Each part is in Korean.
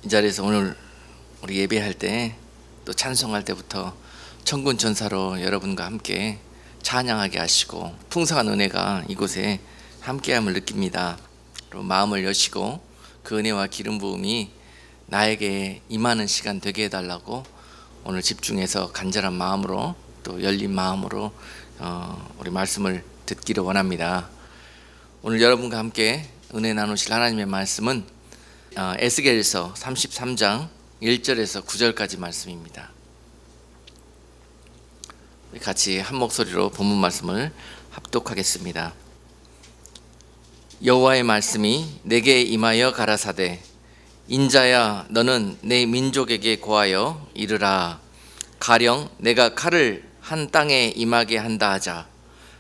이 자리에서 오늘 우리 예배할 때 또 찬송할 때부터 천군 천사로 여러분과 함께 찬양하게 하시고 풍성한 은혜가 이곳에 함께함을 느낍니다. 그리고 마음을 여시고 그 은혜와 기름 부음이 나에게 임하는 시간 되게 해달라고 오늘 집중해서 간절한 마음으로 또 열린 마음으로 우리 말씀을 듣기를 원합니다. 오늘 여러분과 함께 은혜 나누실 하나님의 말씀은 에스겔서 33장 1절에서 9절까지 말씀입니다. 같이 한 목소리로 본문 말씀을 합독하겠습니다. 여호와의 말씀이 내게 임하여 가라사대 인자야 너는 내 민족에게 고하여 이르라. 가령 내가 칼을 한 땅에 임하게 한다 하자.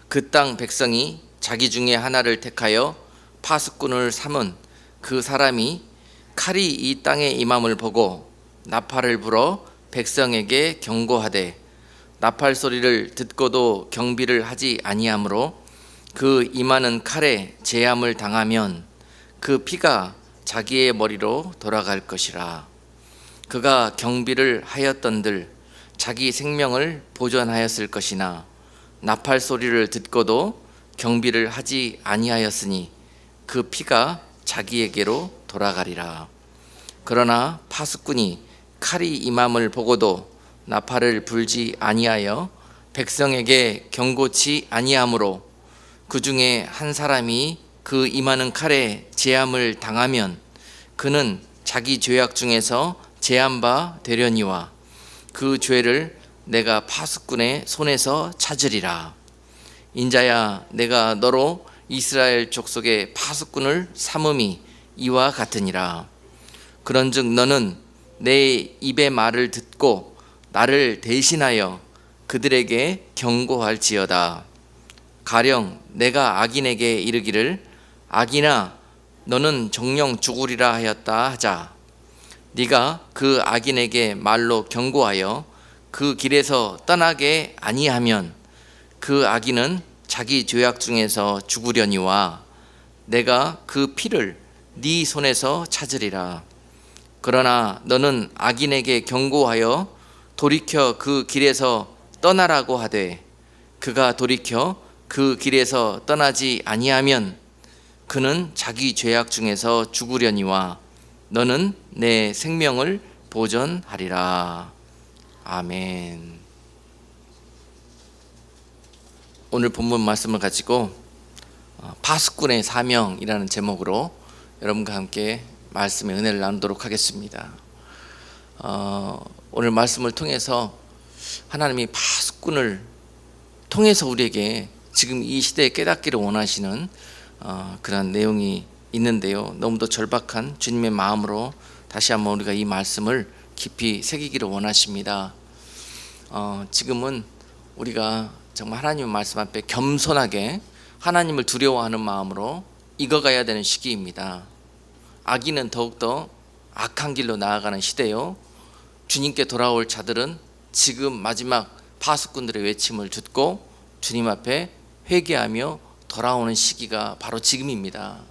그 땅 백성이 자기 중에 하나를 택하여 파수꾼을 삼은 그 사람이 칼이 이 땅에 임함을 보고 나팔을 불어 백성에게 경고하되 나팔 소리를 듣고도 경비를 하지 아니하므로 그 임하는 칼에 재함을 당하면 그 피가 자기의 머리로 돌아갈 것이라. 그가 경비를 하였던들 자기 생명을 보존하였을 것이나 나팔 소리를 듣고도 경비를 하지 아니하였으니 그 피가 자기에게로 돌아가리라. 그러나 파수꾼이 칼이 임함을 보고도 나팔을 불지 아니하여 백성에게 경고치 아니하므로 그 중에 한 사람이 그 임하는 칼에 재함을 당하면 그는 자기 죄악 중에서 재한 바 되려니와 그 죄를 내가 파수꾼의 손에서 찾으리라. 인자야 내가 너로 이스라엘 족속의 파수꾼을 삼음이 이와 같으니라. 그런즉 너는 내 입의 말을 듣고 나를 대신하여 그들에게 경고할지어다. 가령 내가 악인에게 이르기를 악인아 너는 정령 죽으리라 하였다 하자. 네가 그 악인에게 말로 경고하여 그 길에서 떠나게 아니하면 그 악인은 자기 죄악 중에서 죽으려니와 내가 그 피를 네 손에서 찾으리라. 그러나 너는 악인에게 경고하여 돌이켜 그 길에서 떠나라고 하되 그가 돌이켜 그 길에서 떠나지 아니하면 그는 자기 죄악 중에서 죽으려니와 너는 내 생명을 보존하리라. 아멘. 오늘 본문 말씀을 가지고 파수꾼의 사명이라는 제목으로 여러분과 함께 말씀의 은혜를 나누도록 하겠습니다. 오늘 말씀을 통해서 하나님이 파수꾼을 통해서 우리에게 지금 이 시대에 깨닫기를 원하시는 그런 내용이 있는데요. 너무도 절박한 주님의 마음으로 다시 한번 우리가 이 말씀을 깊이 새기기를 원하십니다. 지금은 우리가 정말 하나님의 말씀 앞에 겸손하게 하나님을 두려워하는 마음으로 익어가야 되는 시기입니다. 악인은 더욱더 악한 길로 나아가는 시대요. 주님께 돌아올 자들은 지금 마지막 파수꾼들의 외침을 듣고 주님 앞에 회개하며 돌아오는 시기가 바로 지금입니다.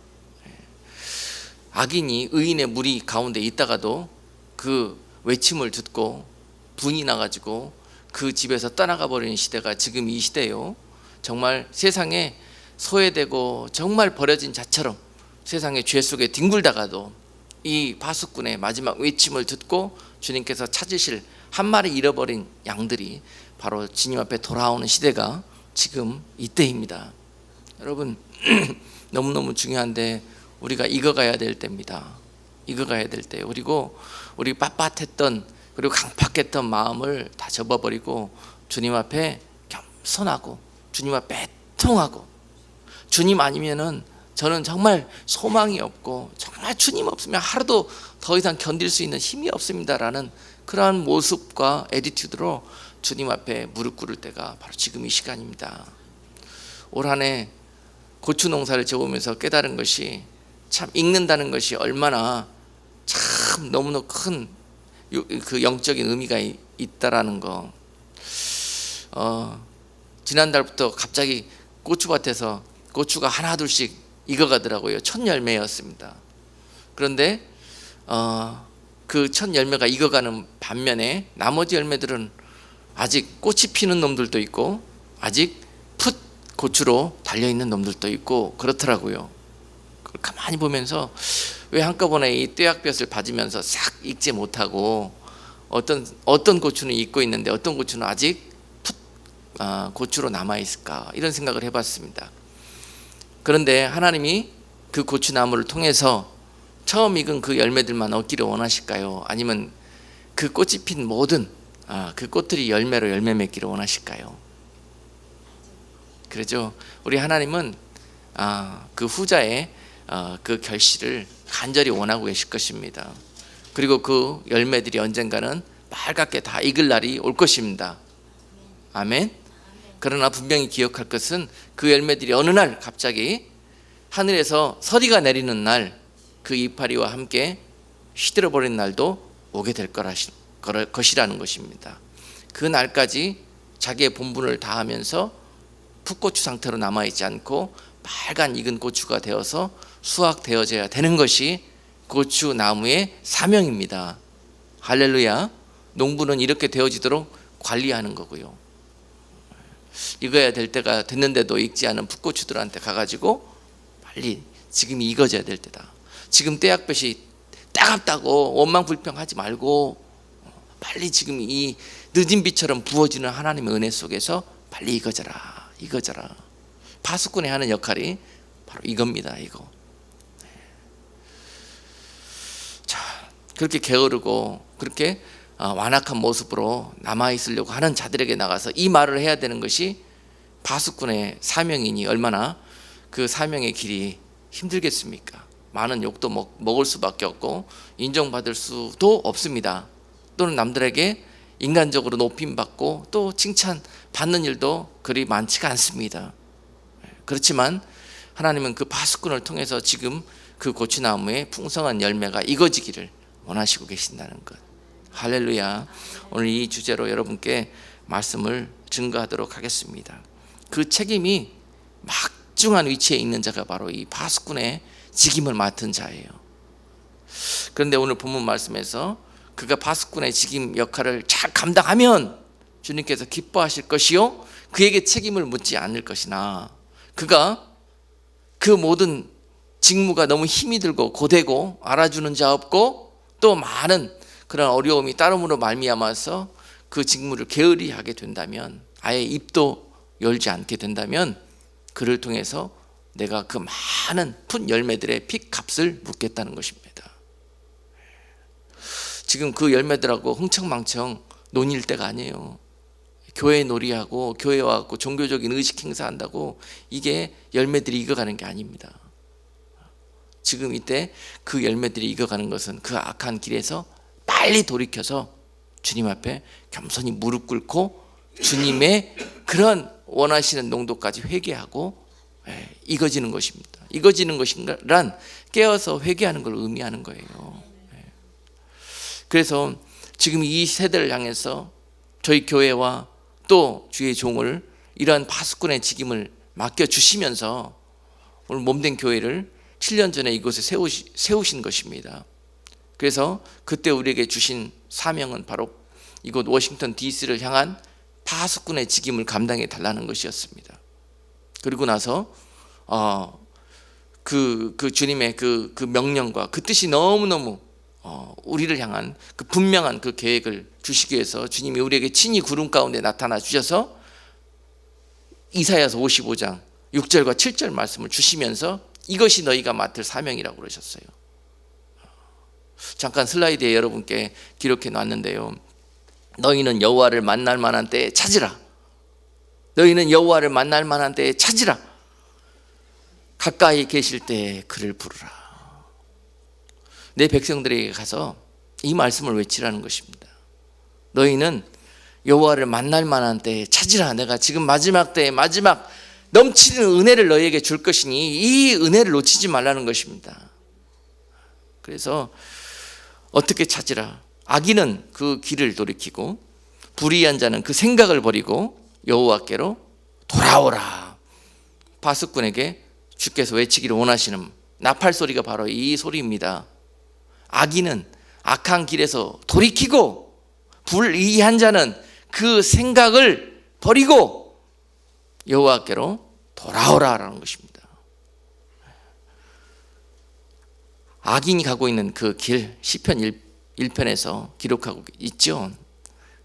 악인이 의인의 무리 가운데 있다가도 그 외침을 듣고 분이 나가지고 그 집에서 떠나가 버리는 시대가 지금 이 시대요. 정말 세상에 소외되고 정말 버려진 자처럼 세상의 죄 속에 뒹굴다가도 이 파수꾼의 마지막 외침을 듣고 주님께서 찾으실 한 마리 잃어버린 양들이 바로 주님 앞에 돌아오는 시대가 지금 이때입니다. 여러분 너무너무 중요한데 우리가 익어가야 될 때입니다. 익어가야 될 때. 그리고 우리 빳빳했던 그리고 강팍했던 마음을 다 접어버리고 주님 앞에 겸손하고 주님 앞에 애통하고 주님 아니면은 저는 정말 소망이 없고 정말 주님 없으면 하루도 더 이상 견딜 수 있는 힘이 없습니다라는 그러한 모습과 애티튜드로 주님 앞에 무릎 꿇을 때가 바로 지금 이 시간입니다. 올 한 해 고추 농사를 지어보면서 깨달은 것이 참 읽는다는 것이 얼마나 참 너무나 큰 그 영적인 의미가 있다라는 거. 지난달부터 갑자기 고추밭에서 고추가 하나 둘씩 익어가더라고요. 첫 열매였습니다. 그런데 그 첫 열매가 익어가는 반면에 나머지 열매들은 아직 꽃이 피는 놈들도 있고 아직 풋 고추로 달려있는 놈들도 있고 그렇더라고요. 그걸 가만히 보면서 왜 한꺼번에 이 떼약볕을 받으면서 싹 익지 못하고 어떤 고추는 익고 있는데 어떤 고추는 아직 풋 고추로 남아있을까, 이런 생각을 해봤습니다. 그런데 하나님이 그 고추나무를 통해서 처음 익은 그 열매들만 얻기를 원하실까요? 아니면 그 꽃이 핀 모든 그 꽃들이 열매로 열매 맺기를 원하실까요? 그러죠. 우리 하나님은 그 후자의 그 결실을 간절히 원하고 계실 것입니다. 그리고 그 열매들이 언젠가는 빨갛게 다 익을 날이 올 것입니다. 아멘. 그러나 분명히 기억할 것은 그 열매들이 어느 날 갑자기 하늘에서 서리가 내리는 날, 그 이파리와 함께 시들어 버린 날도 오게 될 것이라는 것입니다. 그 날까지 자기의 본분을 다하면서 풋고추 상태로 남아있지 않고 빨간 익은 고추가 되어서 수확되어져야 되는 것이 고추나무의 사명입니다. 할렐루야. 농부는 이렇게 되어지도록 관리하는 거고요. 익어야 될 때가 됐는데도 익지 않은 풋고추들한테 가가지고 빨리 지금이 익어져야 될 때다, 지금 떼약볕이 따갑다고 원망불평하지 말고 빨리 지금 이 늦은 비처럼 부어지는 하나님의 은혜 속에서 빨리 익어져라. 파수꾼이 하는 역할이 바로 이겁니다. 이거. 자, 그렇게 게으르고 그렇게 완악한 모습으로 남아있으려고 하는 자들에게 나가서 이 말을 해야 되는 것이 파수꾼의 사명이니 얼마나 그 사명의 길이 힘들겠습니까? 많은 욕도 먹을 수밖에 없고 인정받을 수도 없습니다. 또는 남들에게 인간적으로 높임받고 또 칭찬받는 일도 그리 많지가 않습니다. 그렇지만 하나님은 그 파수꾼을 통해서 지금 그 고추나무의 풍성한 열매가 익어지기를 원하시고 계신다는 것. 할렐루야. 오늘 이 주제로 여러분께 말씀을 증거하도록 하겠습니다. 그 책임이 막중한 위치에 있는 자가 바로 이 파수꾼의 직임을 맡은 자예요. 그런데 오늘 본문 말씀에서 그가 파수꾼의 직임 역할을 잘 감당하면 주님께서 기뻐하실 것이요 그에게 책임을 묻지 않을 것이나, 그가 그 모든 직무가 너무 힘이 들고 고되고 알아주는 자 없고 또 많은 그런 어려움이 따름으로 말미암아서 그 직무를 게으리 하게 된다면, 아예 입도 열지 않게 된다면 그를 통해서 내가 그 많은 푼 열매들의 핏값을 묻겠다는 것입니다. 지금 그 열매들하고 흥청망청 논일 때가 아니에요. 교회 놀이하고 교회 와서 종교적인 의식 행사한다고 이게 열매들이 익어가는 게 아닙니다. 지금 이때 그 열매들이 익어가는 것은 그 악한 길에서 빨리 돌이켜서 주님 앞에 겸손히 무릎 꿇고 주님의 그런 원하시는 농도까지 회개하고 익어지는 것입니다. 익어지는 것이란 깨어서 회개하는 걸 의미하는 거예요. 그래서 지금 이 세대를 향해서 저희 교회와 또 주의 종을 이러한 파수꾼의 직임을 맡겨주시면서 오늘 몸된 교회를 7년 전에 이곳에 세우신 것입니다. 그래서 그때 우리에게 주신 사명은 바로 이곳 워싱턴 DC를 향한 파수꾼의 직임을 감당해 달라는 것이었습니다. 그리고 나서 그 주님의 그 명령과 그 뜻이 너무너무 우리를 향한 그 분명한 그 계획을 주시기 위해서 주님이 우리에게 친히 구름 가운데 나타나 주셔서 이사야서 55장 6절과 7절 말씀을 주시면서 이것이 너희가 맡을 사명이라고 그러셨어요. 잠깐 슬라이드에 여러분께 기록해 놨는데요. 너희는 여호와를 만날 만한 때에 찾으라. 너희는 여호와를 만날 만한 때에 찾으라. 가까이 계실 때에 그를 부르라. 내 백성들에게 가서 이 말씀을 외치라는 것입니다. 너희는 여호와를 만날 만한 때에 찾으라. 내가 지금 마지막 때에 마지막 넘치는 은혜를 너희에게 줄 것이니 이 은혜를 놓치지 말라는 것입니다. 그래서 어떻게 찾으라? 악인은 그 길을 돌이키고 불의한 자는 그 생각을 버리고 여호와께로 돌아오라. 파수꾼에게 주께서 외치기를 원하시는 나팔 소리가 바로 이 소리입니다. 악인은 악한 길에서 돌이키고 불의한 자는 그 생각을 버리고 여호와께로 돌아오라라는 것입니다. 악인이 가고 있는 그 길, 시편 1편에서 기록하고 있죠.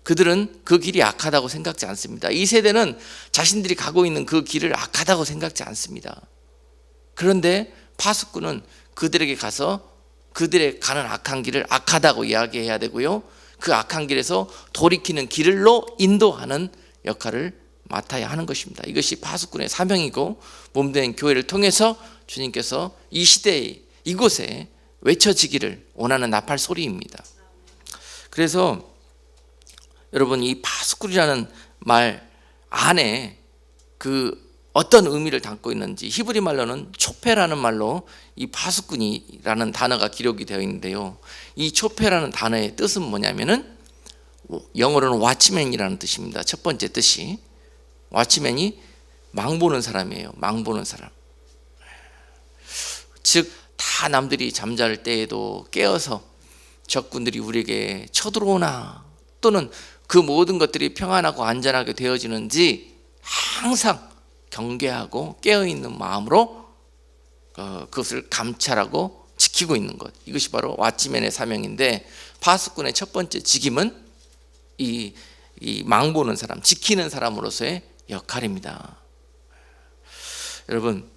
그들은 그 길이 악하다고 생각지 않습니다. 이 세대는 자신들이 가고 있는 그 길을 악하다고 생각지 않습니다. 그런데 파수꾼은 그들에게 가서 그들의 가는 악한 길을 악하다고 이야기해야 되고요, 그 악한 길에서 돌이키는 길로 인도하는 역할을 맡아야 하는 것입니다. 이것이 파수꾼의 사명이고 몸된 교회를 통해서 주님께서 이 시대에 이곳에 외쳐지기를 원하는 나팔 소리입니다. 그래서 여러분, 이 파수꾼이라는 말 안에 그 어떤 의미를 담고 있는지 히브리 말로는 초페라는 말로 이 파수꾼이라는 단어가 기록이 되어 있는데요, 이 초페라는 단어의 뜻은 뭐냐면은 영어로는 왓치맨이라는 뜻입니다. 첫 번째 뜻이 왓치맨이 망보는 사람이에요. 망보는 사람. 즉 다 남들이 잠잘 때에도 깨어서 적군들이 우리에게 쳐들어오나, 또는 그 모든 것들이 평안하고 안전하게 되어지는지 항상 경계하고 깨어있는 마음으로 그것을 감찰하고 지키고 있는 것, 이것이 바로 왓치맨의 사명인데, 파수꾼의 첫 번째 직임은 이 망보는 사람, 지키는 사람으로서의 역할입니다. 여러분,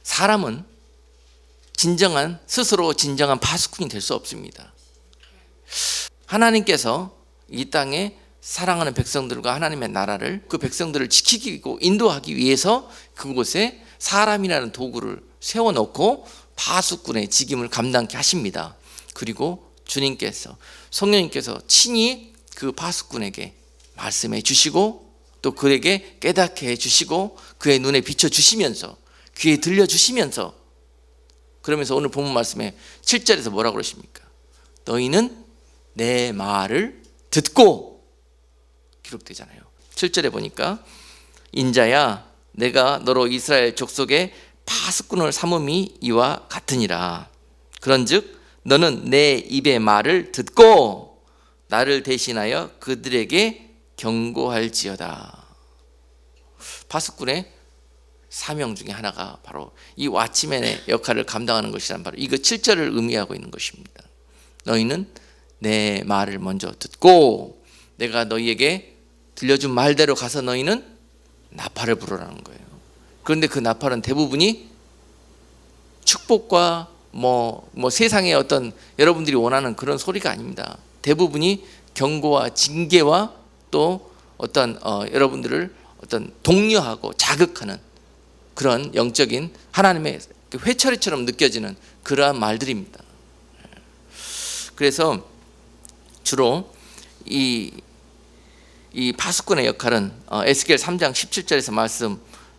사람은 스스로 진정한 파수꾼이 될 수 없습니다. 하나님께서 이 땅에 사랑하는 백성들과 하나님의 나라를, 그 백성들을 지키고 인도하기 위해서 그곳에 사람이라는 도구를 세워놓고 파수꾼의 직임을 감당케 하십니다. 그리고 주님께서, 성령님께서 친히 그 파수꾼에게 말씀해 주시고 또 그에게 깨닫게 해주시고 그의 눈에 비춰주시면서 귀에 들려주시면서, 그러면서 오늘 본문 말씀에 7절에서 뭐라고 그러십니까? 너희는 내 말을 듣고, 기록되잖아요. 7절에 보니까 인자야 내가 너로 이스라엘 족속의 파수꾼을 삼음이 이와 같으니라. 그런즉 너는 내 입의 말을 듣고 나를 대신하여 그들에게 경고할지어다. 파수꾼의 사명 중에 하나가 바로 이 왓치맨의 역할을 감당하는 것이란, 바로 이거 7절을 의미하고 있는 것입니다. 너희는 내 말을 먼저 듣고 내가 너희에게 들려준 말대로 가서 너희는 나팔을 불어라는 거예요. 그런데 그 나팔은 대부분이 축복과 뭐 세상의 어떤 여러분들이 원하는 그런 소리가 아닙니다. 대부분이 경고와 징계와 또 어떤 여러분들을 어떤 독려하고 자극하는 그런 영적인 하나님의 회초리처럼 느껴지는 그러한 말들입니다. 그래서 주로 이 파수꾼의 역할은 에스겔 3장 17절에서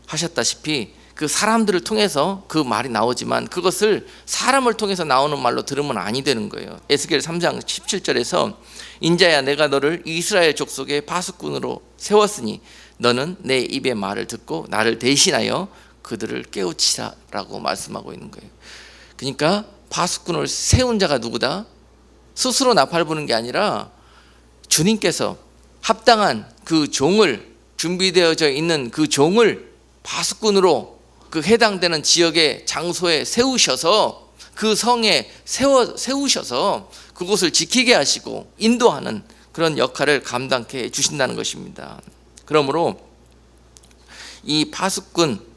말씀하셨다시피 그 사람들을 통해서 그 말이 나오지만 그것을 사람을 통해서 나오는 말로 들으면 아니 되는 거예요. 에스겔 3장 17절에서 인자야 내가 너를 이스라엘 족속의 파수꾼으로 세웠으니 너는 내 입의 말을 듣고 나를 대신하여 그들을 깨우치라라고 말씀하고 있는 거예요. 그러니까 파수꾼을 세운 자가 누구다? 스스로 나팔 부는 게 아니라 주님께서 합당한 그 종을, 준비되어져 있는 그 종을 파수꾼으로 그 해당되는 지역의 장소에 세우셔서 그 성에 세우셔서 그곳을 지키게 하시고 인도하는 그런 역할을 감당케 해주신다는 것입니다. 그러므로 이 파수꾼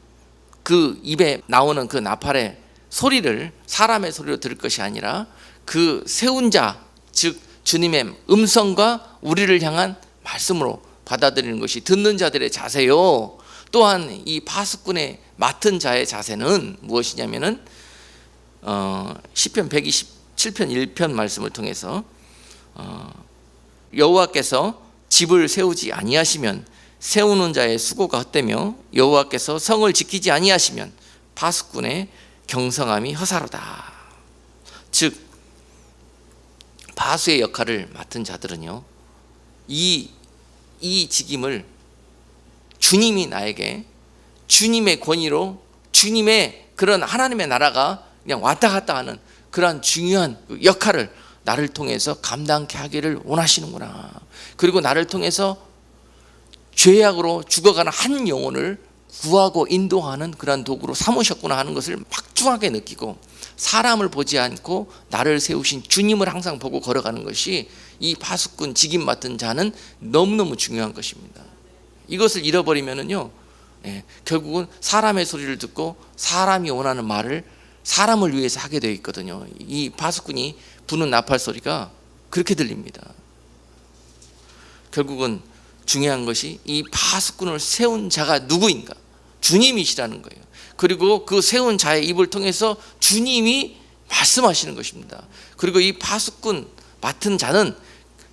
그 입에 나오는 그 나팔의 소리를 사람의 소리로 들을 것이 아니라 그 세운 자, 즉 주님의 음성과 우리를 향한 말씀으로 받아들이는 것이 듣는 자들의 자세요. 또한 이 파수꾼의 맡은 자의 자세는 무엇이냐면은 시편 127편 1편 말씀을 통해서 여호와께서 집을 세우지 아니하시면 세우는 자의 수고가 헛되며 여호와께서 성을 지키지 아니하시면 파수꾼의 경성함이 허사로다. 즉 파수의 역할을 맡은 자들은요, 이 직임을 주님이 나에게 주님의 권위로 주님의 그런 하나님의 나라가 그냥 왔다 갔다 하는 그러한 중요한 역할을 나를 통해서 감당케 하기를 원하시는구나. 그리고 나를 통해서 죄악으로 죽어가는 한 영혼을 구하고 인도하는 그런 도구로 삼으셨구나 하는 것을 막중하게 느끼고, 사람을 보지 않고 나를 세우신 주님을 항상 보고 걸어가는 것이 이 파수꾼 직임 맡은 자는 너무너무 중요한 것입니다. 이것을 잃어버리면은요, 결국은 사람의 소리를 듣고 사람이 원하는 말을 사람을 위해서 하게 되어 있거든요. 이 파수꾼이 부는 나팔 소리가 그렇게 들립니다. 결국은 중요한 것이 이 파수꾼을 세운 자가 누구인가? 주님이시라는 거예요. 그리고 그 세운 자의 입을 통해서 주님이 말씀하시는 것입니다. 그리고 이 파수꾼 맡은 자는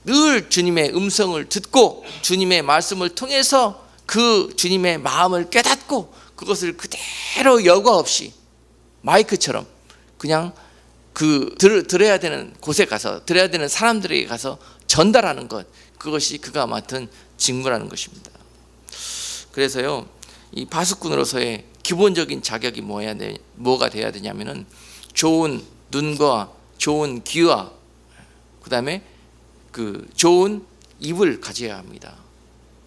늘 주님의 음성을 듣고 주님의 말씀을 통해서 그 주님의 마음을 깨닫고 그것을 그대로 여과 없이 마이크처럼 그냥 그 들어야 되는 곳에 가서, 들어야 되는 사람들에게 가서 전달하는 것, 그것이 그가 맡은 직무라는 것입니다. 그래서요, 이 파수꾼으로서의 기본적인 자격이 뭐가 돼야 되냐면은 좋은 눈과 좋은 귀와 그 다음에 그 좋은 입을 가져야 합니다.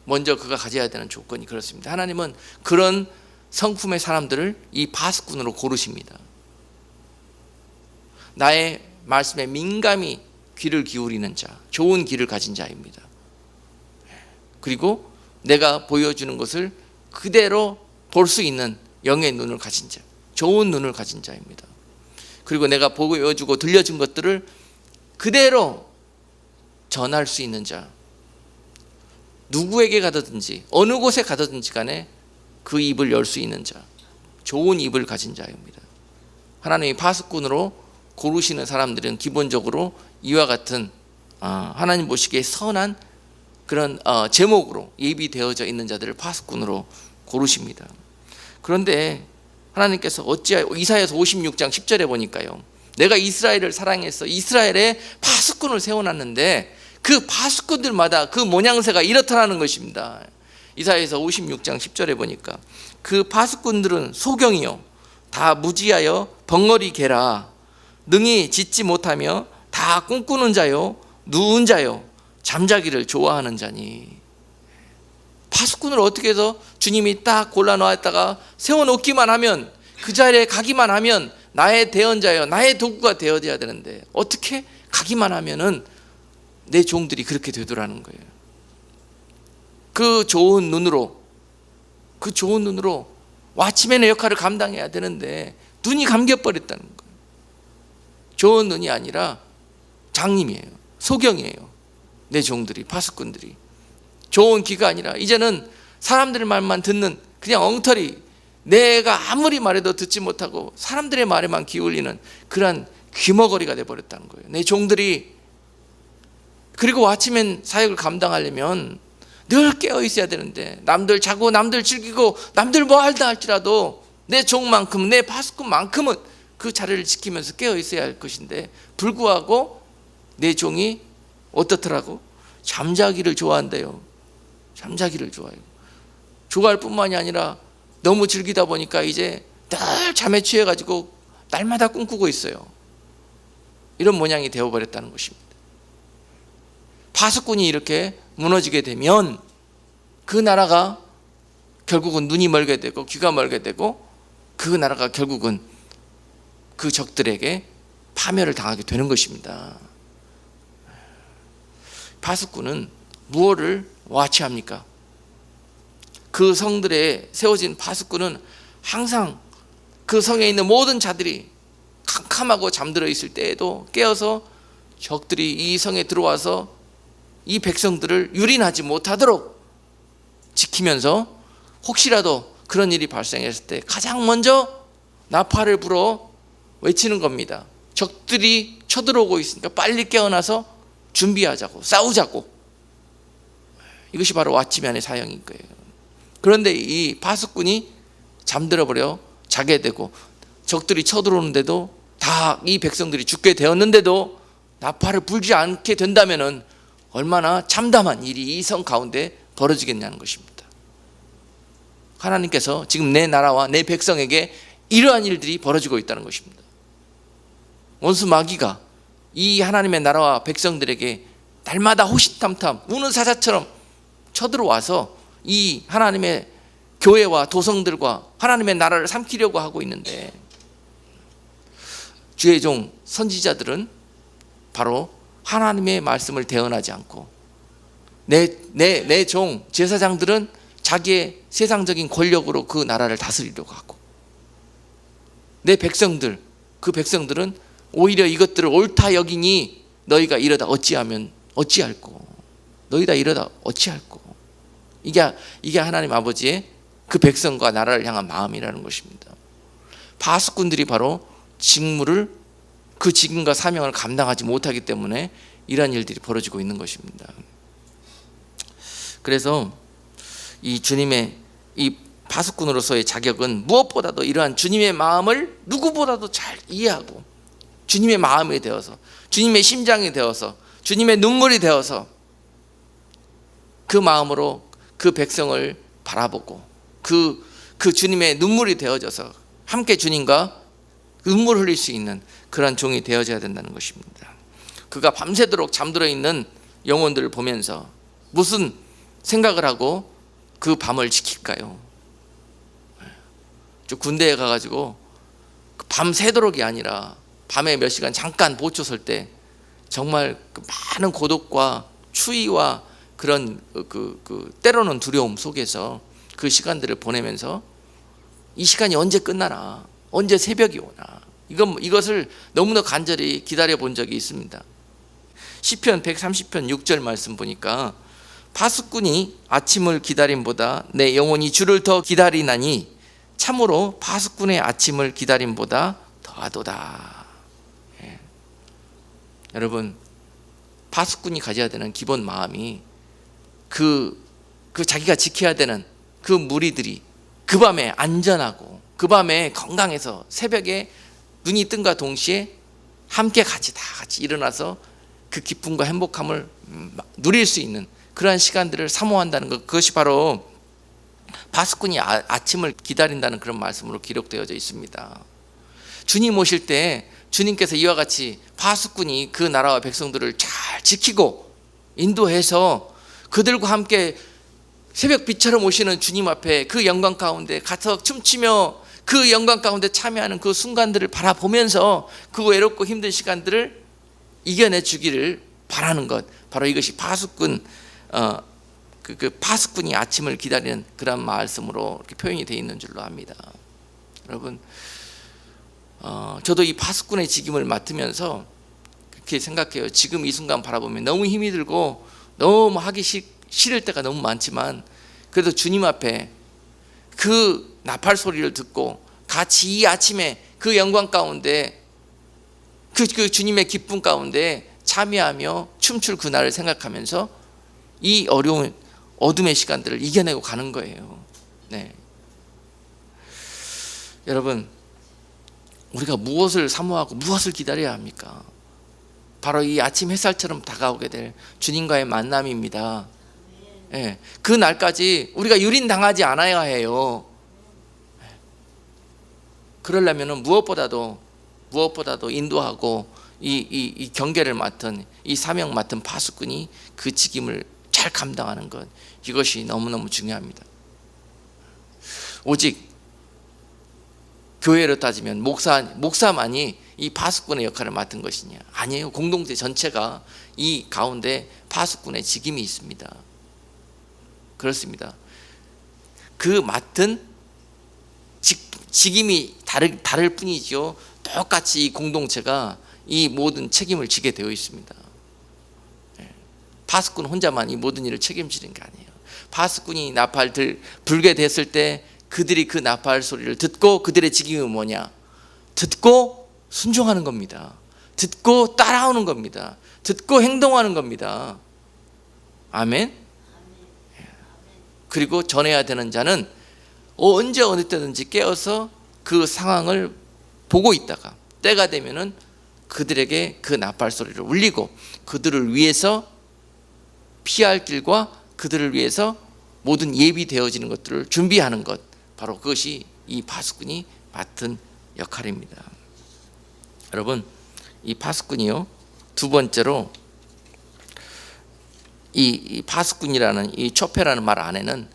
먼저 그가 가져야 되는 조건이 그렇습니다. 하나님은 그런 성품의 사람들을 이 파수꾼으로 고르십니다. 나의 말씀에 민감히 귀를 기울이는 자, 좋은 귀를 가진 자입니다. 그리고 내가 보여주는 것을 그대로 볼 수 있는 영의 눈을 가진 자, 좋은 눈을 가진 자입니다. 그리고 내가 보여주고 들려준 것들을 그대로 전할 수 있는 자, 누구에게 가든지 어느 곳에 가든지 간에 그 입을 열 수 있는 자, 좋은 입을 가진 자입니다. 하나님이 파수꾼으로 고르시는 사람들은 기본적으로 이와 같은 하나님 보시기에 선한 그런 제목으로 예비되어져 있는 자들을 파수꾼으로 고르십니다. 그런데 하나님께서 어찌하여 이사야서 56장 10절에 보니까요, 내가 이스라엘을 사랑해서 이스라엘에 파수꾼을 세워놨는데 그 파수꾼들마다 그 모양새가 이렇다라는 것입니다. 이사야서 56장 10절에 보니까 그 파수꾼들은 소경이요 다 무지하여 벙어리 개라, 능히 짖지 못하며 다 꿈꾸는 자요 누운 자요 잠자기를 좋아하는 자니. 파수꾼을 어떻게 해서 주님이 딱 골라놓았다가 세워놓기만 하면, 그 자리에 가기만 하면 나의 대언자요 나의 도구가 되어야 되는데 어떻게 가기만 하면은 내 종들이 그렇게 되더라는 거예요. 그 좋은 눈으로 왓치맨의 역할을 감당해야 되는데 눈이 감겨버렸다는 거예요. 좋은 눈이 아니라 장님이에요. 소경이에요. 내 종들이, 파수꾼들이. 좋은 귀가 아니라 이제는 사람들의 말만 듣는 그냥 엉터리, 내가 아무리 말해도 듣지 못하고 사람들의 말에만 기울이는 그런 귀머거리가 돼버렸다는 거예요. 내 종들이. 그리고 왓치맨 사역을 감당하려면 늘 깨어 있어야 되는데, 남들 자고 남들 즐기고 남들 뭐 할다 할지라도 내 종만큼, 내 파수꾼만큼은 그 자리를 지키면서 깨어 있어야 할 것인데, 불구하고 내 종이 어떻더라고? 잠자기를 좋아한대요. 잠자기를 좋아해요. 좋아할 뿐만이 아니라 너무 즐기다 보니까 이제 늘 잠에 취해가지고 날마다 꿈꾸고 있어요. 이런 모양이 되어버렸다는 것입니다. 파수꾼이 이렇게 무너지게 되면 그 나라가 결국은 눈이 멀게 되고 귀가 멀게 되고, 그 나라가 결국은 그 적들에게 파멸을 당하게 되는 것입니다. 파수꾼은 무엇을 와치합니까? 그 성들에 세워진 파수꾼은 항상 그 성에 있는 모든 자들이 캄캄하고 잠들어 있을 때에도 깨어서 적들이 이 성에 들어와서 이 백성들을 유린하지 못하도록 지키면서, 혹시라도 그런 일이 발생했을 때 가장 먼저 나팔을 불어 외치는 겁니다. 적들이 쳐들어오고 있으니까 빨리 깨어나서 준비하자고, 싸우자고. 이것이 바로 왓치맨의 사역인 거예요. 그런데 이 파수꾼이 잠들어버려 자게 되고, 적들이 쳐들어오는데도 다 이 백성들이 죽게 되었는데도 나팔을 불지 않게 된다면 얼마나 참담한 일이 이 성 가운데 벌어지겠냐는 것입니다. 하나님께서 지금 내 나라와 내 백성에게 이러한 일들이 벌어지고 있다는 것입니다. 원수 마귀가 이 하나님의 나라와 백성들에게 날마다 호시탐탐 우는 사자처럼 쳐들어와서 이 하나님의 교회와 도성들과 하나님의 나라를 삼키려고 하고 있는데, 주의 종 선지자들은 바로 하나님의 말씀을 대언하지 않고, 내 종 제사장들은 자기의 세상적인 권력으로 그 나라를 다스리려고 하고, 내 백성들, 그 백성들은 오히려 이것들을 옳다 여기니 너희가 이러다 어찌할꼬, 너희다 이러다 어찌할꼬. 이게 하나님 아버지의 그 백성과 나라를 향한 마음이라는 것입니다. 파수꾼들이 바로 직무를, 그 직임과 사명을 감당하지 못하기 때문에 이러한 일들이 벌어지고 있는 것입니다. 그래서 이 주님의 이 파수꾼으로서의 자격은 무엇보다도 이러한 주님의 마음을 누구보다도 잘 이해하고, 주님의 마음이 되어서, 주님의 심장이 되어서, 주님의 눈물이 되어서 그 마음으로 그 백성을 바라보고 그 주님의 눈물이 되어져서 함께 주님과 눈물 흘릴 수 있는 그런 종이 되어져야 된다는 것입니다. 그가 밤새도록 잠들어 있는 영혼들을 보면서 무슨 생각을 하고 그 밤을 지킬까요? 저 군대에 가가지고 밤새도록이 아니라 밤에 몇 시간 잠깐 보초 설 때 정말 그 많은 고독과 추위와 그런 때로는 두려움 속에서 그 시간들을 보내면서 이 시간이 언제 끝나나, 언제 새벽이 오나, 이것을 너무나 간절히 기다려 본 적이 있습니다. 시편 130편 6절 말씀 보니까 파수꾼이 아침을 기다림보다 내 영혼이 주를 더 기다리나니 참으로 파수꾼의 아침을 기다림보다 더하도다. 예. 여러분, 파수꾼이 가져야 되는 기본 마음이 그 자기가 지켜야 되는 그 무리들이 그 밤에 안전하고 그 밤에 건강해서 새벽에 눈이 뜬과 동시에 함께 다 같이 일어나서 그 기쁨과 행복함을 누릴 수 있는 그러한 시간들을 사모한다는 것, 그것이 바로 파수꾼이 아침을 기다린다는 그런 말씀으로 기록되어져 있습니다. 주님 오실 때 주님께서 이와 같이 파수꾼이 그 나라와 백성들을 잘 지키고 인도해서 그들과 함께 새벽빛처럼 오시는 주님 앞에 그 영광 가운데 가서 춤추며 그 영광 가운데 참여하는 그 순간들을 바라보면서 그 외롭고 힘든 시간들을 이겨내 주기를 바라는 것, 바로 이것이 파수꾼, 그 파수꾼이 아침을 기다리는 그런 말씀으로 이렇게 표현이 되어 있는 줄로 압니다. 여러분, 저도 이 파수꾼의 직임을 맡으면서 그렇게 생각해요. 지금 이 순간 바라보면 너무 힘이 들고 너무 하기 싫을 때가 너무 많지만, 그래도 주님 앞에 그 나팔 소리를 듣고 같이 이 아침에 그 영광 가운데 그 주님의 기쁨 가운데 참여하며 춤출 그날을 생각하면서 이 어려운 어둠의 시간들을 이겨내고 가는 거예요. 네. 여러분, 우리가 무엇을 사모하고 무엇을 기다려야 합니까? 바로 이 아침 햇살처럼 다가오게 될 주님과의 만남입니다. 네. 그 날까지 우리가 유린당하지 않아야 해요. 그러려면 무엇보다도 인도하고 이 경계를 맡은, 이 사명 맡은 파수꾼이 그 직임을 잘 감당하는 것, 이것이 너무너무 중요합니다. 오직 교회로 따지면 목사만이 이 파수꾼의 역할을 맡은 것이냐? 아니에요. 공동체 전체가 이 가운데 파수꾼의 직임이 있습니다. 그렇습니다. 그 맡은 직임이 다를 뿐이죠. 똑같이 이 공동체가 이 모든 책임을 지게 되어 있습니다. 파수꾼 혼자만 이 모든 일을 책임지는 게 아니에요. 파수꾼이 나팔 불게 됐을 때 그들이 그 나팔 소리를 듣고 그들의 직임은 뭐냐? 듣고 순종하는 겁니다. 듣고 따라오는 겁니다. 듣고 행동하는 겁니다. 아멘. 그리고 전해야 되는 자는 언제 어느 때든지 깨어서 그 상황을 보고 있다가 때가 되면은 그들에게 그 나팔 소리를 울리고 그들을 위해서 피할 길과 그들을 위해서 모든 예비되어지는 것들을 준비하는 것, 바로 그것이 이 파수꾼이 맡은 역할입니다. 여러분, 이 파수꾼이요, 두 번째로 이 파수꾼이라는 이 초페라는 말 안에는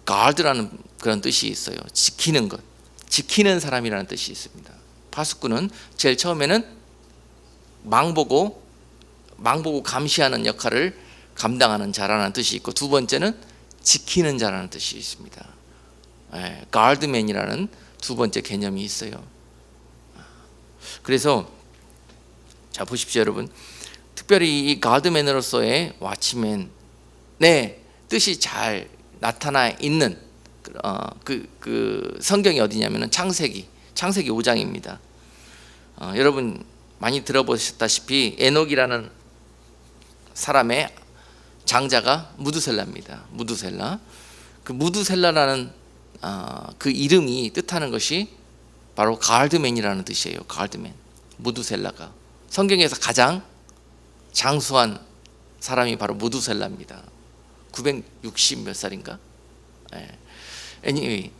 가드라는 그런 뜻이 있어요. 지키는 것, 지키는 사람이라는 뜻이 있습니다. 파수꾼은 제일 처음에는 망보고 감시하는 역할을 감당하는 자라는 뜻이 있고, 두 번째는 지키는 자라는 뜻이 있습니다. 가드맨이라는 두 번째 개념이 있어요. 그래서 자 보십시오 여러분, 특별히 이 가드맨으로서의 왓치맨의 뜻이 잘 나타나 있는 그 성경이 어디냐면은 창세기 5장입니다. 여러분 많이 들어보셨다시피 에녹이라는 사람의 장자가 무두셀라입니다. 무두셀라. 그 무두셀라라는 그 이름이 뜻하는 것이 바로 가드맨이라는 뜻이에요. 가드맨. 무두셀라가 성경에서 가장 장수한 사람이 바로 무두셀라입니다. 960 몇 살인가? anyway,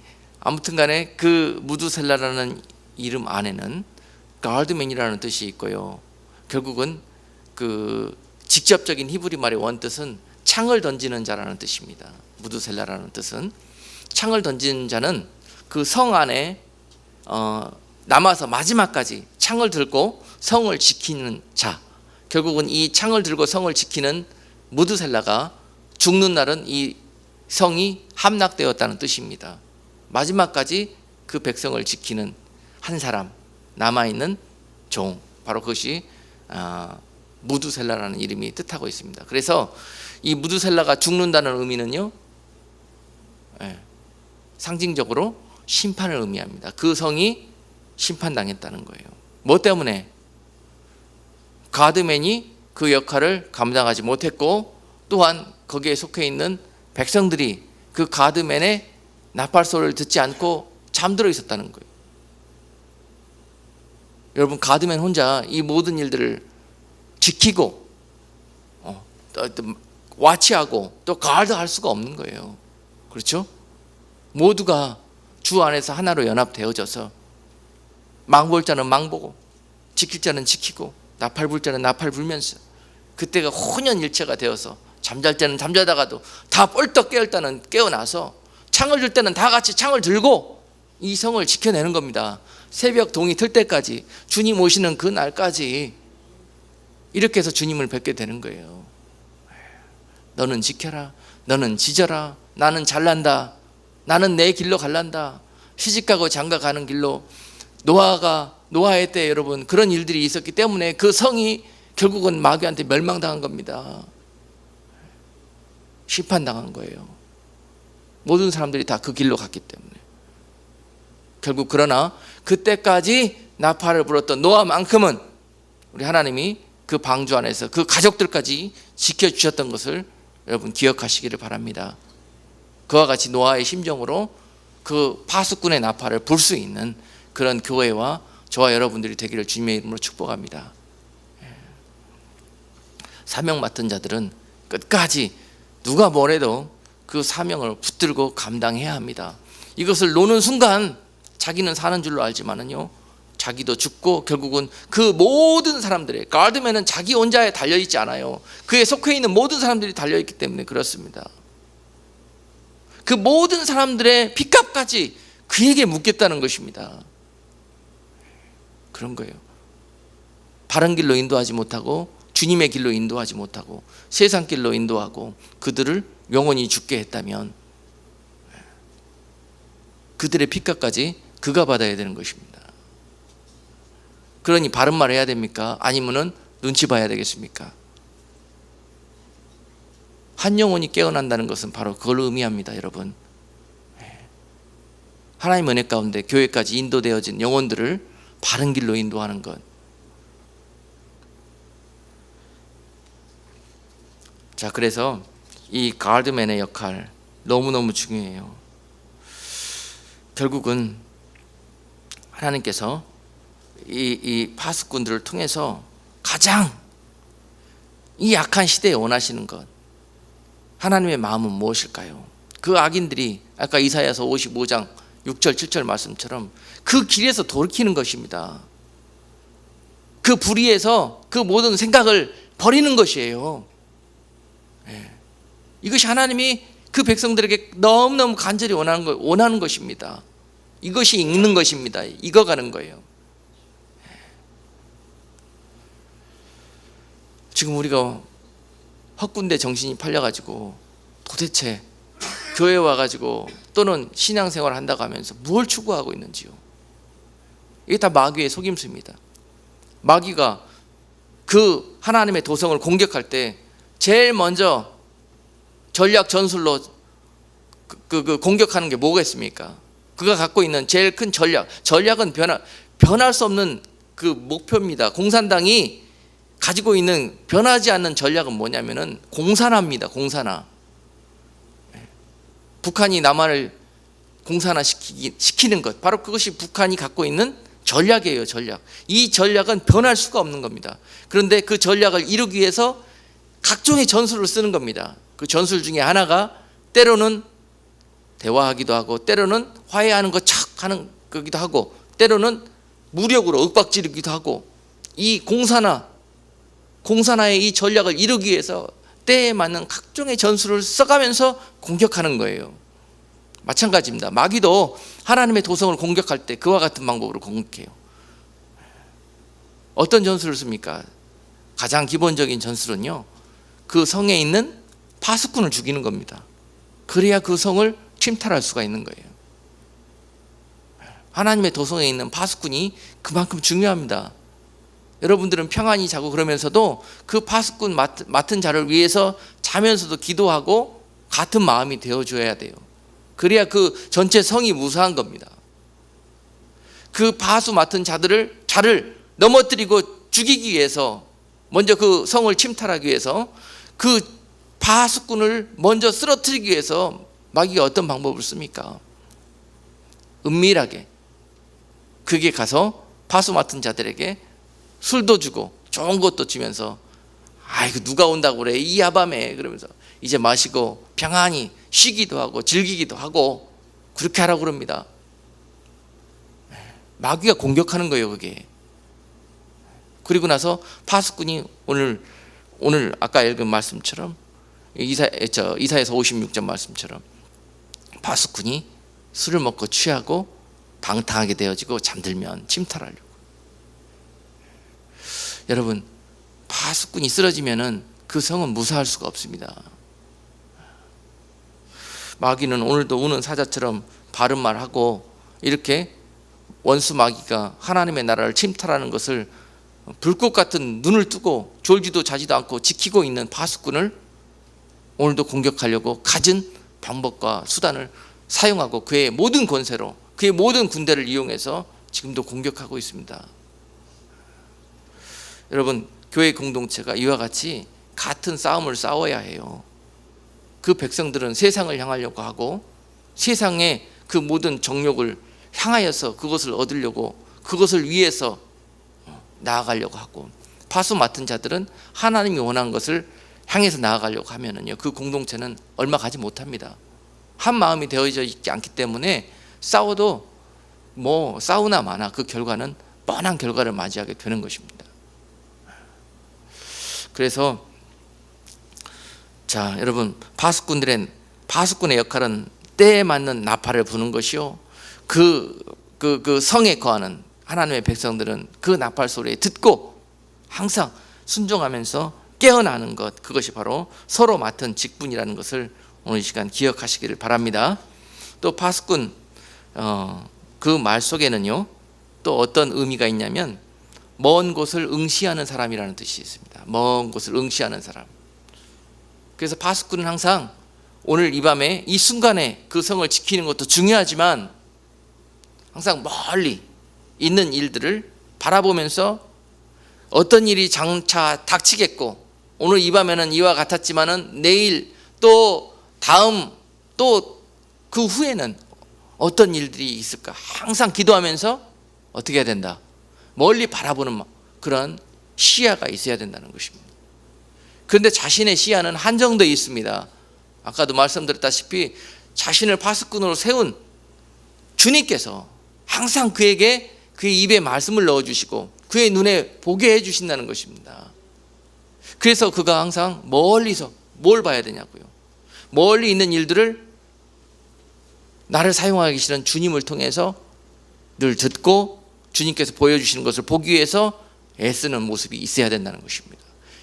아무튼간에 그 무두셀라라는 이름 안에는 가드맨이라는 뜻이 있고요. 결국은 그 직접적인 히브리 말의 원뜻은 창을 던지는 자라는 뜻입니다. 무두셀라라는 뜻은 창을 던지는 자는 그 성 안에 남아서 마지막까지 창을 들고 성을 지키는 자. 결국은 이 창을 들고 성을 지키는 무두셀라가 죽는 날은 이 성이 함락되었다는 뜻입니다. 마지막까지 그 백성을 지키는 한 사람, 남아있는 종, 바로 그것이 무두셀라라는 이름이 뜻하고 있습니다. 그래서 이 무두셀라가 죽는다는 의미는요, 상징적으로 심판을 의미합니다. 그 성이 심판당했다는 거예요. 뭐 때문에? 가드맨이 그 역할을 감당하지 못했고, 또한 거기에 속해 있는 백성들이 그 가드맨의 나팔소리를 듣지 않고 잠들어 있었다는 거예요. 여러분, 가드맨 혼자 이 모든 일들을 지키고 와치하고 또 가드할 수가 없는 거예요. 그렇죠? 모두가 주 안에서 하나로 연합되어져서 망볼 자는 망보고 지킬 자는 지키고 나팔 불 자는 나팔 불면서 그때가 혼연일체가 되어서 잠잘 때는 잠자다가도 다 뻘떡 깨울 때는 깨어나서 창을 들 때는 다 같이 창을 들고 이 성을 지켜내는 겁니다. 새벽 동이 틀 때까지, 주님 오시는 그 날까지 이렇게 해서 주님을 뵙게 되는 거예요. 너는 지켜라, 너는 지져라, 나는 잘난다, 나는 내 길로 갈란다. 시집가고 장가가는 길로 노아의 때 여러분 그런 일들이 있었기 때문에 그 성이 결국은 마귀한테 멸망당한 겁니다. 심판당한 거예요. 모든 사람들이 다 그 길로 갔기 때문에. 결국 그러나 그때까지 나팔을 불었던 노아만큼은 우리 하나님이 그 방주 안에서 그 가족들까지 지켜주셨던 것을 여러분 기억하시기를 바랍니다. 그와 같이 노아의 심정으로 그 파수꾼의 나팔을 불 수 있는 그런 교회와 저와 여러분들이 되기를 주님의 이름으로 축복합니다. 사명 맡은 자들은 끝까지 누가 뭐래도 그 사명을 붙들고 감당해야 합니다. 이것을 노는 순간 자기는 사는 줄로 알지만은요, 자기도 죽고 결국은 그 모든 사람들의, 가드맨은 자기 혼자에 달려있지 않아요. 그에 속해 있는 모든 사람들이 달려있기 때문에 그렇습니다. 그 모든 사람들의 핏값까지 그에게 묻겠다는 것입니다. 그런 거예요. 바른 길로 인도하지 못하고 주님의 길로 인도하지 못하고 세상 길로 인도하고 그들을 영원히 죽게 했다면 그들의 핏값까지 그가 받아야 되는 것입니다. 그러니 바른 말 해야 됩니까? 아니면은 눈치 봐야 되겠습니까? 한 영혼이 깨어난다는 것은 바로 그걸 의미합니다, 여러분. 하나님 은혜 가운데 교회까지 인도되어진 영혼들을 바른 길로 인도하는 것. 자, 그래서 이 가드맨의 역할 너무너무 중요해요. 결국은 하나님께서 이 파수꾼들을 통해서 가장 이 약한 시대에 원하시는 것, 하나님의 마음은 무엇일까요? 그 악인들이 아까 이사야서 55장 6절 7절 말씀처럼 그 길에서 돌이키는 것입니다. 그 불의에서 그 모든 생각을 버리는 것이에요. 이것이 하나님이 그 백성들에게 너무너무 간절히 원하는 것입니다. 이것이 읽는 것입니다. 익어가는 거예요. 지금 우리가 헛군데 정신이 팔려가지고 도대체 교회 와가지고 또는 신앙생활을 한다고 하면서 무엇을 추구하고 있는지요. 이게 다 마귀의 속임수입니다. 마귀가 그 하나님의 도성을 공격할 때 제일 먼저 전략 전술로 그 공격하는 게 뭐가 있습니까? 그가 갖고 있는 제일 큰 전략은 변할 수 없는 그 목표입니다. 공산당이 가지고 있는 변하지 않는 전략은 뭐냐면은 공산화입니다. 공산화. 북한이 남한을 공산화시키는 것, 바로 그것이 북한이 갖고 있는 전략이에요. 전략. 이 전략은 변할 수가 없는 겁니다. 그런데 그 전략을 이루기 위해서 각종의 전술을 쓰는 겁니다. 그 전술 중에 하나가 때로는 대화하기도 하고, 때로는 화해하는 거 척 하는 거기도 하고, 때로는 무력으로 윽박지르기도 하고, 이 공산화의 이 전략을 이루기 위해서 때에 맞는 각종의 전술을 써가면서 공격하는 거예요. 마찬가지입니다. 마귀도 하나님의 도성을 공격할 때 그와 같은 방법으로 공격해요. 어떤 전술을 씁니까? 가장 기본적인 전술은요, 그 성에 있는 파수꾼을 죽이는 겁니다. 그래야 그 성을 침탈할 수가 있는 거예요. 하나님의 도성에 있는 파수꾼이 그만큼 중요합니다. 여러분들은 평안히 자고 그러면서도 그 파수꾼 맡은 자를 위해서 자면서도 기도하고 같은 마음이 되어줘야 돼요. 그래야 그 전체 성이 무사한 겁니다. 그 파수 맡은 자를 넘어뜨리고 죽이기 위해서, 먼저 그 성을 침탈하기 위해서, 그 파수꾼을 먼저 쓰러뜨리기 위해서 마귀가 어떤 방법을 씁니까? 은밀하게 그게 가서 파수 맡은 자들에게 술도 주고 좋은 것도 주면서, 아이고 누가 온다고 그래 이 야밤에, 그러면서 이제 마시고 평안히 쉬기도 하고 즐기기도 하고 그렇게 하라고 그럽니다. 마귀가 공격하는 거예요, 그게. 그리고 나서 파수꾼이 오늘 아까 읽은 말씀처럼, 이사에서 56절 말씀처럼 파수꾼이 술을 먹고 취하고 방탕하게 되어지고 잠들면 침탈하려고. 여러분, 파수꾼이 쓰러지면은 그 성은 무사할 수가 없습니다. 마귀는 오늘도 우는 사자처럼 바른 말하고, 이렇게 원수 마귀가 하나님의 나라를 침탈하는 것을 불꽃 같은 눈을 뜨고 졸지도 자지도 않고 지키고 있는 파수꾼을 오늘도 공격하려고 갖은 방법과 수단을 사용하고 그의 모든 권세로, 그의 모든 군대를 이용해서 지금도 공격하고 있습니다. 여러분, 교회 공동체가 이와 같이 같은 싸움을 싸워야 해요. 그 백성들은 세상을 향하려고 하고, 세상의 그 모든 정욕을 향하여서 그것을 얻으려고, 그것을 위해서 나아가려고 하고, 파수 맡은 자들은 하나님이 원하는 것을 향해서 나아가려고 하면은요, 그 공동체는 얼마 가지 못합니다. 한 마음이 되어져 있지 않기 때문에 싸워도 뭐 싸우나 마나 그 결과는 뻔한 결과를 맞이하게 되는 것입니다. 그래서 자, 여러분, 파수꾼의 역할은 때에 맞는 나팔을 부는 것이요, 그 성에 거하는 하나님의 백성들은 그 나팔 소리에 듣고 항상 순종하면서 깨어나는 것, 그것이 바로 서로 맡은 직분이라는 것을 오늘 이 시간 기억하시기를 바랍니다. 또 파수꾼 그 말 속에는요, 또 어떤 의미가 있냐면 먼 곳을 응시하는 사람이라는 뜻이 있습니다. 먼 곳을 응시하는 사람. 그래서 파수꾼은 항상 오늘 이 밤에 이 순간에 그 성을 지키는 것도 중요하지만 항상 멀리 있는 일들을 바라보면서 어떤 일이 장차 닥치겠고, 오늘 이 밤에는 이와 같았지만은 내일 또 다음 또 그 후에는 어떤 일들이 있을까 항상 기도하면서 어떻게 해야 된다? 멀리 바라보는 그런 시야가 있어야 된다는 것입니다. 그런데 자신의 시야는 한정되어 있습니다. 아까도 말씀드렸다시피 자신을 파수꾼으로 세운 주님께서 항상 그에게 그의 입에 말씀을 넣어주시고 그의 눈에 보게 해주신다는 것입니다. 그래서 그가 항상 멀리서 뭘 봐야 되냐고요. 멀리 있는 일들을 나를 사용하기 싫은 주님을 통해서 늘 듣고 주님께서 보여주시는 것을 보기 위해서 애쓰는 모습이 있어야 된다는 것입니다.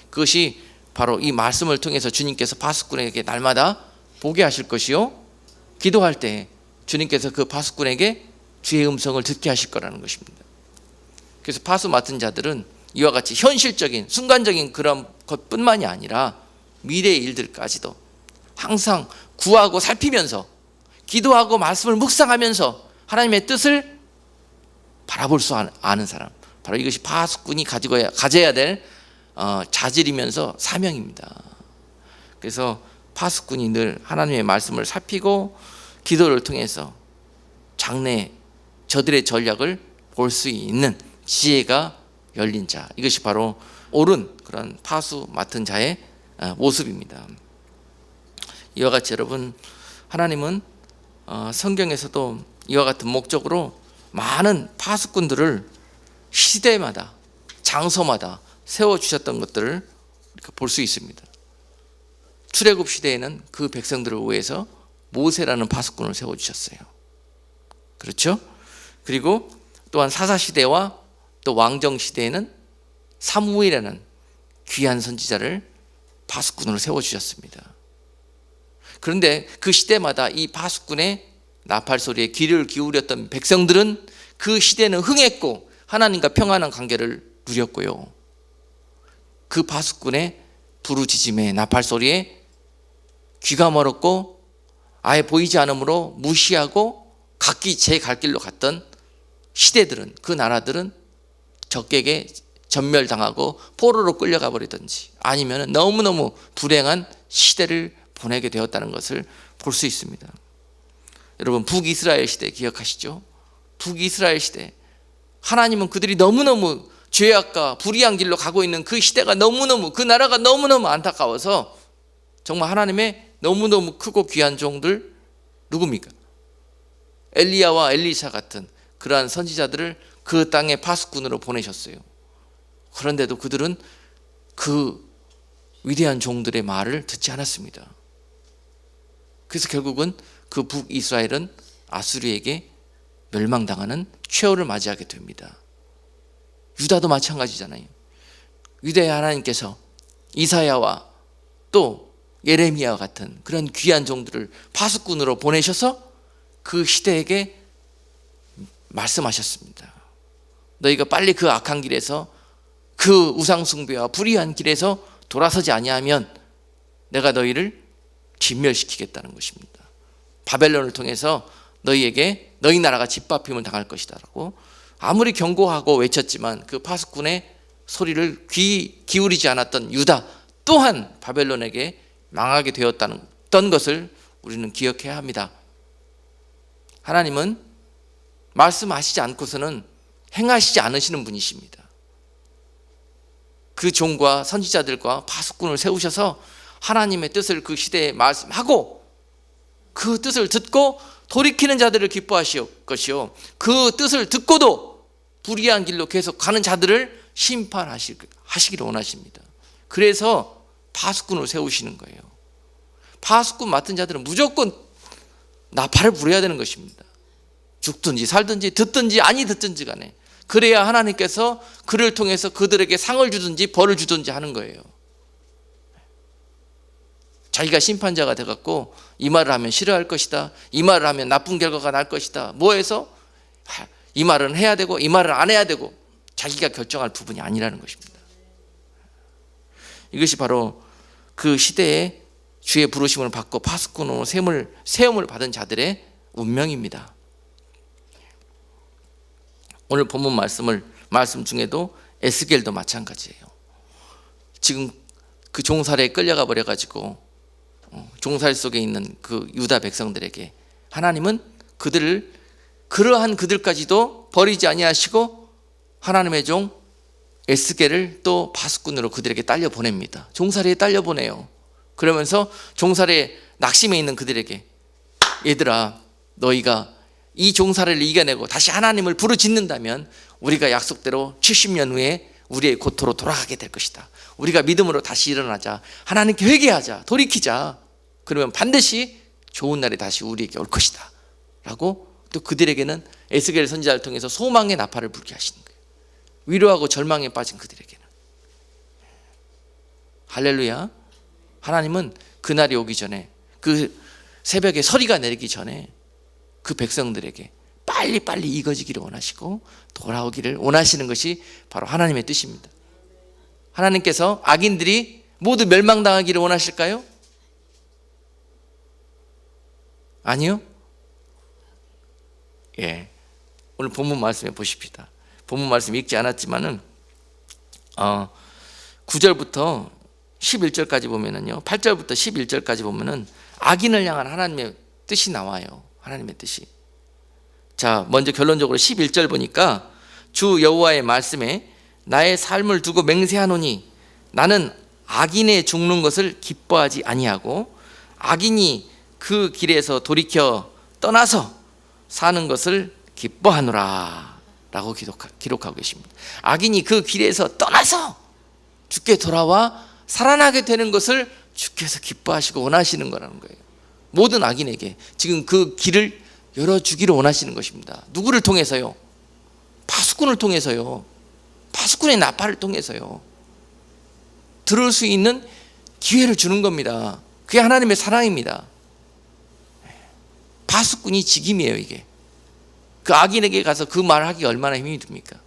그것이 바로 이 말씀을 통해서 주님께서 파수꾼에게 날마다 보게 하실 것이요, 기도할 때 주님께서 그 파수꾼에게 주의 음성을 듣게 하실 거라는 것입니다. 그래서 파수 맡은 자들은 이와 같이 현실적인 순간적인 그런 것뿐만이 아니라 미래의 일들까지도 항상 구하고 살피면서 기도하고 말씀을 묵상하면서 하나님의 뜻을 바라볼 수 아는 사람, 바로 이것이 파수꾼이 가져야 될 자질이면서 사명입니다. 그래서 파수꾼이 늘 하나님의 말씀을 살피고 기도를 통해서 장래 저들의 전략을 볼 수 있는 지혜가 열린 자, 이것이 바로 옳은 그런 파수 맡은 자의 모습입니다. 이와 같이 여러분, 하나님은 성경에서도 이와 같은 목적으로 많은 파수꾼들을 시대마다 장소마다 세워주셨던 것들을 볼 수 있습니다. 출애굽 시대에는 그 백성들을 위해서 모세라는 파수꾼을 세워주셨어요. 그렇죠? 그리고 또한 사사시대와 또 왕정시대에는 사무엘이라는 귀한 선지자를 파수꾼으로 세워주셨습니다. 그런데 그 시대마다 이 파수꾼의 나팔 소리에 귀를 기울였던 백성들은 그 시대는 흥했고 하나님과 평안한 관계를 누렸고요, 그 파수꾼의 부르짖음에 나팔 소리에 귀가 멀었고 아예 보이지 않으므로 무시하고 각기 제 갈 길로 갔던 시대들은, 그 나라들은 적에게 전멸당하고 포로로 끌려가 버리든지 아니면 너무너무 불행한 시대를 보내게 되었다는 것을 볼 수 있습니다. 여러분, 북이스라엘 시대 기억하시죠? 북이스라엘 시대, 하나님은 그들이 너무너무 죄악과 불의한 길로 가고 있는 그 시대가 너무너무, 그 나라가 너무너무 안타까워서 정말 하나님의 너무너무 크고 귀한 종들 누굽니까? 엘리야와 엘리사 같은 그러한 선지자들을 그 땅에 파수꾼으로 보내셨어요. 그런데도 그들은 그 위대한 종들의 말을 듣지 않았습니다. 그래서 결국은 그 북이스라엘은 아수르에게 멸망당하는 최후를 맞이하게 됩니다. 유다도 마찬가지잖아요. 유다의 하나님께서 이사야와 또 예레미야와 같은 그런 귀한 종들을 파수꾼으로 보내셔서 그 시대에게 말씀하셨습니다. 너희가 빨리 그 악한 길에서, 그 우상숭배와 불의한 길에서 돌아서지 아니하면 내가 너희를 진멸시키겠다는 것입니다. 바벨론을 통해서 너희에게 너희 나라가 짓밟힘을 당할 것이다 라고 아무리 경고하고 외쳤지만 그 파수꾼의 소리를 귀 기울이지 않았던 유다 또한 바벨론에게 망하게 되었던 것을 우리는 기억해야 합니다. 하나님은 말씀하시지 않고서는 행하시지 않으시는 분이십니다. 그 종과 선지자들과 파수꾼을 세우셔서 하나님의 뜻을 그 시대에 말씀하고 그 뜻을 듣고 돌이키는 자들을 기뻐하실 것이요, 그 뜻을 듣고도 불의한 길로 계속 가는 자들을 심판하시기를 원하십니다. 그래서 파수꾼을 세우시는 거예요. 파수꾼 맡은 자들은 무조건 나팔을 불어야 되는 것입니다. 죽든지 살든지 듣든지 아니 듣든지 간에 그래야 하나님께서 그를 통해서 그들에게 상을 주든지 벌을 주든지 하는 거예요. 자기가 심판자가 돼갖고 이 말을 하면 싫어할 것이다, 이 말을 하면 나쁜 결과가 날 것이다, 뭐해서 이 말은 해야 되고 이 말은 안 해야 되고 자기가 결정할 부분이 아니라는 것입니다. 이것이 바로 그 시대에 주의 부르심을 받고 파수꾼으로 세움을 받은 자들의 운명입니다. 오늘 본문 말씀 중에도 에스겔도 마찬가지예요. 지금 그 종살이에 끌려가 버려가지고 종살 속에 있는 그 유다 백성들에게 하나님은 그러한 그들까지도 버리지 아니하시고 하나님의 종 에스겔을 또 파수꾼으로 그들에게 딸려 보냅니다. 종살이에 딸려 보내요. 그러면서 종살이에 낙심해 있는 그들에게 얘들아, 너희가 이 종살이를 이겨내고 다시 하나님을 부르짖는다면 우리가 약속대로 70년 후에 우리의 고토로 돌아가게 될 것이다. 우리가 믿음으로 다시 일어나자, 하나님께 회개하자, 돌이키자. 그러면 반드시 좋은 날이 다시 우리에게 올 것이다 라고 또 그들에게는 에스겔 선지자를 통해서 소망의 나팔을 불게 하시는 거예요. 위로하고 절망에 빠진 그들에게는. 할렐루야. 하나님은 그날이 오기 전에, 그 새벽에 서리가 내리기 전에 그 백성들에게 빨리빨리 이거지기를 원하시고 돌아오기를 원하시는 것이 바로 하나님의 뜻입니다. 하나님께서 악인들이 모두 멸망당하기를 원하실까요? 아니요. 예, 오늘 본문 말씀에 보십시다. 본문 말씀 읽지 않았지만은 9절부터 11절까지 보면은요, 8절부터 11절까지 보면은 악인을 향한 하나님의 뜻이 나와요. 하나님의 뜻이. 자, 먼저 결론적으로 11절 보니까 주 여호와의 말씀에 나의 삶을 두고 맹세하노니 나는 악인의 죽는 것을 기뻐하지 아니하고 악인이 그 길에서 돌이켜 떠나서 사는 것을 기뻐하노라 라고 기록하고 계십니다. 악인이 그 길에서 떠나서 주께 돌아와 살아나게 되는 것을 주께서 기뻐하시고 원하시는 거라는 거예요. 모든 악인에게 지금 그 길을 열어주기를 원하시는 것입니다. 누구를 통해서요? 파수꾼을 통해서요. 파수꾼의 나팔을 통해서요. 들을 수 있는 기회를 주는 겁니다. 그게 하나님의 사랑입니다. 파수꾼이 직임이에요. 이게 그 악인에게 가서 그 말을 하기가 얼마나 힘이 듭니까?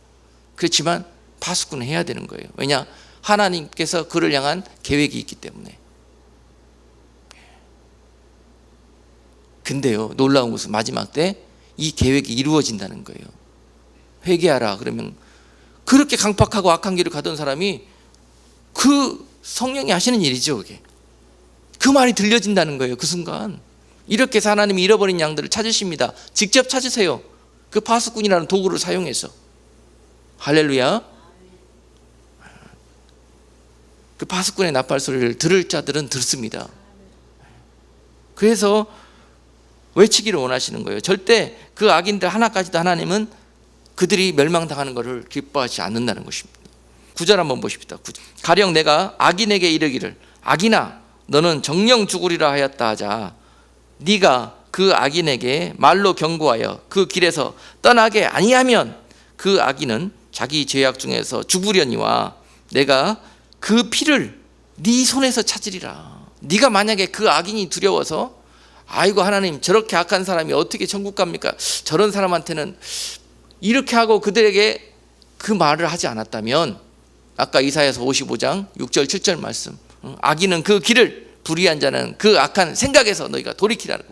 그렇지만 파수꾼은 해야 되는 거예요. 왜냐? 하나님께서 그를 향한 계획이 있기 때문에. 근데요, 놀라운 것은 마지막 때 이 계획이 이루어진다는 거예요. 회개하라 그러면 그렇게 강팍하고 악한 길을 가던 사람이 그 성령이 하시는 일이죠. 그게 그 말이 들려진다는 거예요. 그 순간 이렇게 해서 하나님이 잃어버린 양들을 찾으십니다. 직접 찾으세요. 그 파수꾼이라는 도구를 사용해서. 할렐루야. 그 파수꾼의 나팔 소리를 들을 자들은 듣습니다. 그래서 외치기를 원하시는 거예요. 절대 그 악인들 하나까지도 하나님은 그들이 멸망당하는 것을 기뻐하지 않는다는 것입니다. 9절 한번 보십시다. 9절. 가령 내가 악인에게 이르기를 악인아 너는 정령 죽으리라 하였다 하자 네가 그 악인에게 말로 경고하여 그 길에서 떠나게 아니하면 그 악인은 자기 죄악 중에서 죽으려니와 내가 그 피를 네 손에서 찾으리라. 네가 만약에 그 악인이 두려워서 아이고 하나님 저렇게 악한 사람이 어떻게 천국 갑니까? 저런 사람한테는 이렇게 하고 그들에게 그 말을 하지 않았다면 아까 이사야서 55장 6절 7절 말씀 악인은 그 길을 불의한 자는 그 악한 생각에서 너희가 돌이키라고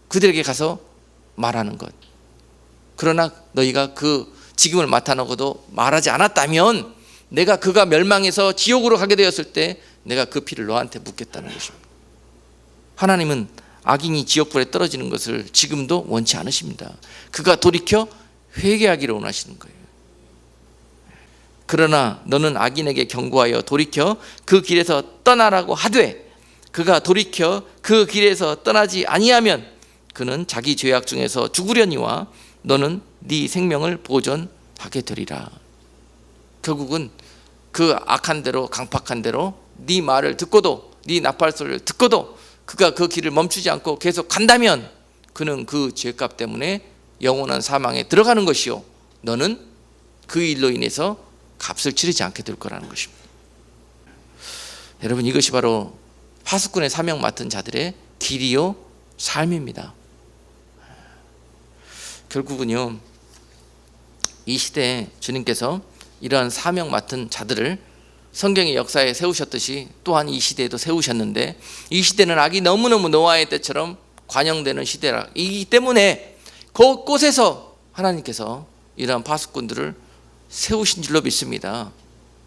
그들에게 가서 말하는 것. 그러나 너희가 그 직임을 맡아놓고도 말하지 않았다면 내가 그가 멸망해서 지옥으로 가게 되었을 때 내가 그 피를 너한테 묻겠다는 것입니다. 하나님은 악인이 지옥불에 떨어지는 것을 지금도 원치 않으십니다. 그가 돌이켜 회개하기를 원하시는 거예요. 그러나 너는 악인에게 경고하여 돌이켜 그 길에서 떠나라고 하되 그가 돌이켜 그 길에서 떠나지 아니하면 그는 자기 죄악 중에서 죽으려니와 너는 네 생명을 보존하게 되리라. 결국은 그 악한 대로 강팍한 대로 네 말을 듣고도 네 나팔 소리를 듣고도 그가 그 길을 멈추지 않고 계속 간다면 그는 그 죄값 때문에 영원한 사망에 들어가는 것이요 너는 그 일로 인해서 값을 치르지 않게 될 거라는 것입니다. 여러분 이것이 바로 파수꾼의 사명 맡은 자들의 길이요 삶입니다. 결국은요 이 시대에 주님께서 이러한 사명 맡은 자들을 성경의 역사에 세우셨듯이 또한 이 시대에도 세우셨는데 이 시대는 악이 너무너무 노아의 때처럼 관영되는 시대이기 때문에 곳곳에서 하나님께서 이러한 파수꾼들을 세우신 줄로 믿습니다.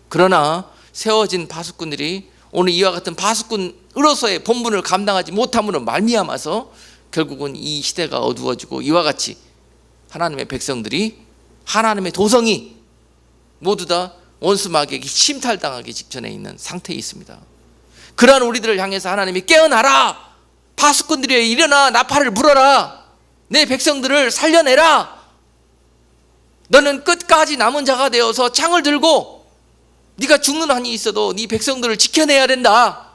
그러나 세워진 파수꾼들이 오늘 이와 같은 파수꾼으로서의 본분을 감당하지 못함으로 말미암아서 결국은 이 시대가 어두워지고 이와 같이 하나님의 백성들이 하나님의 도성이 모두 다 원수 마귀에게 침탈당하기 직전에 있는 상태에 있습니다. 그러한 우리들을 향해서 하나님이 깨어나라 파수꾼들이여 일어나 나팔을 불어라 내 백성들을 살려내라. 너는 끝까지 남은 자가 되어서 창을 들고 네가 죽는 한이 있어도 네 백성들을 지켜내야 된다.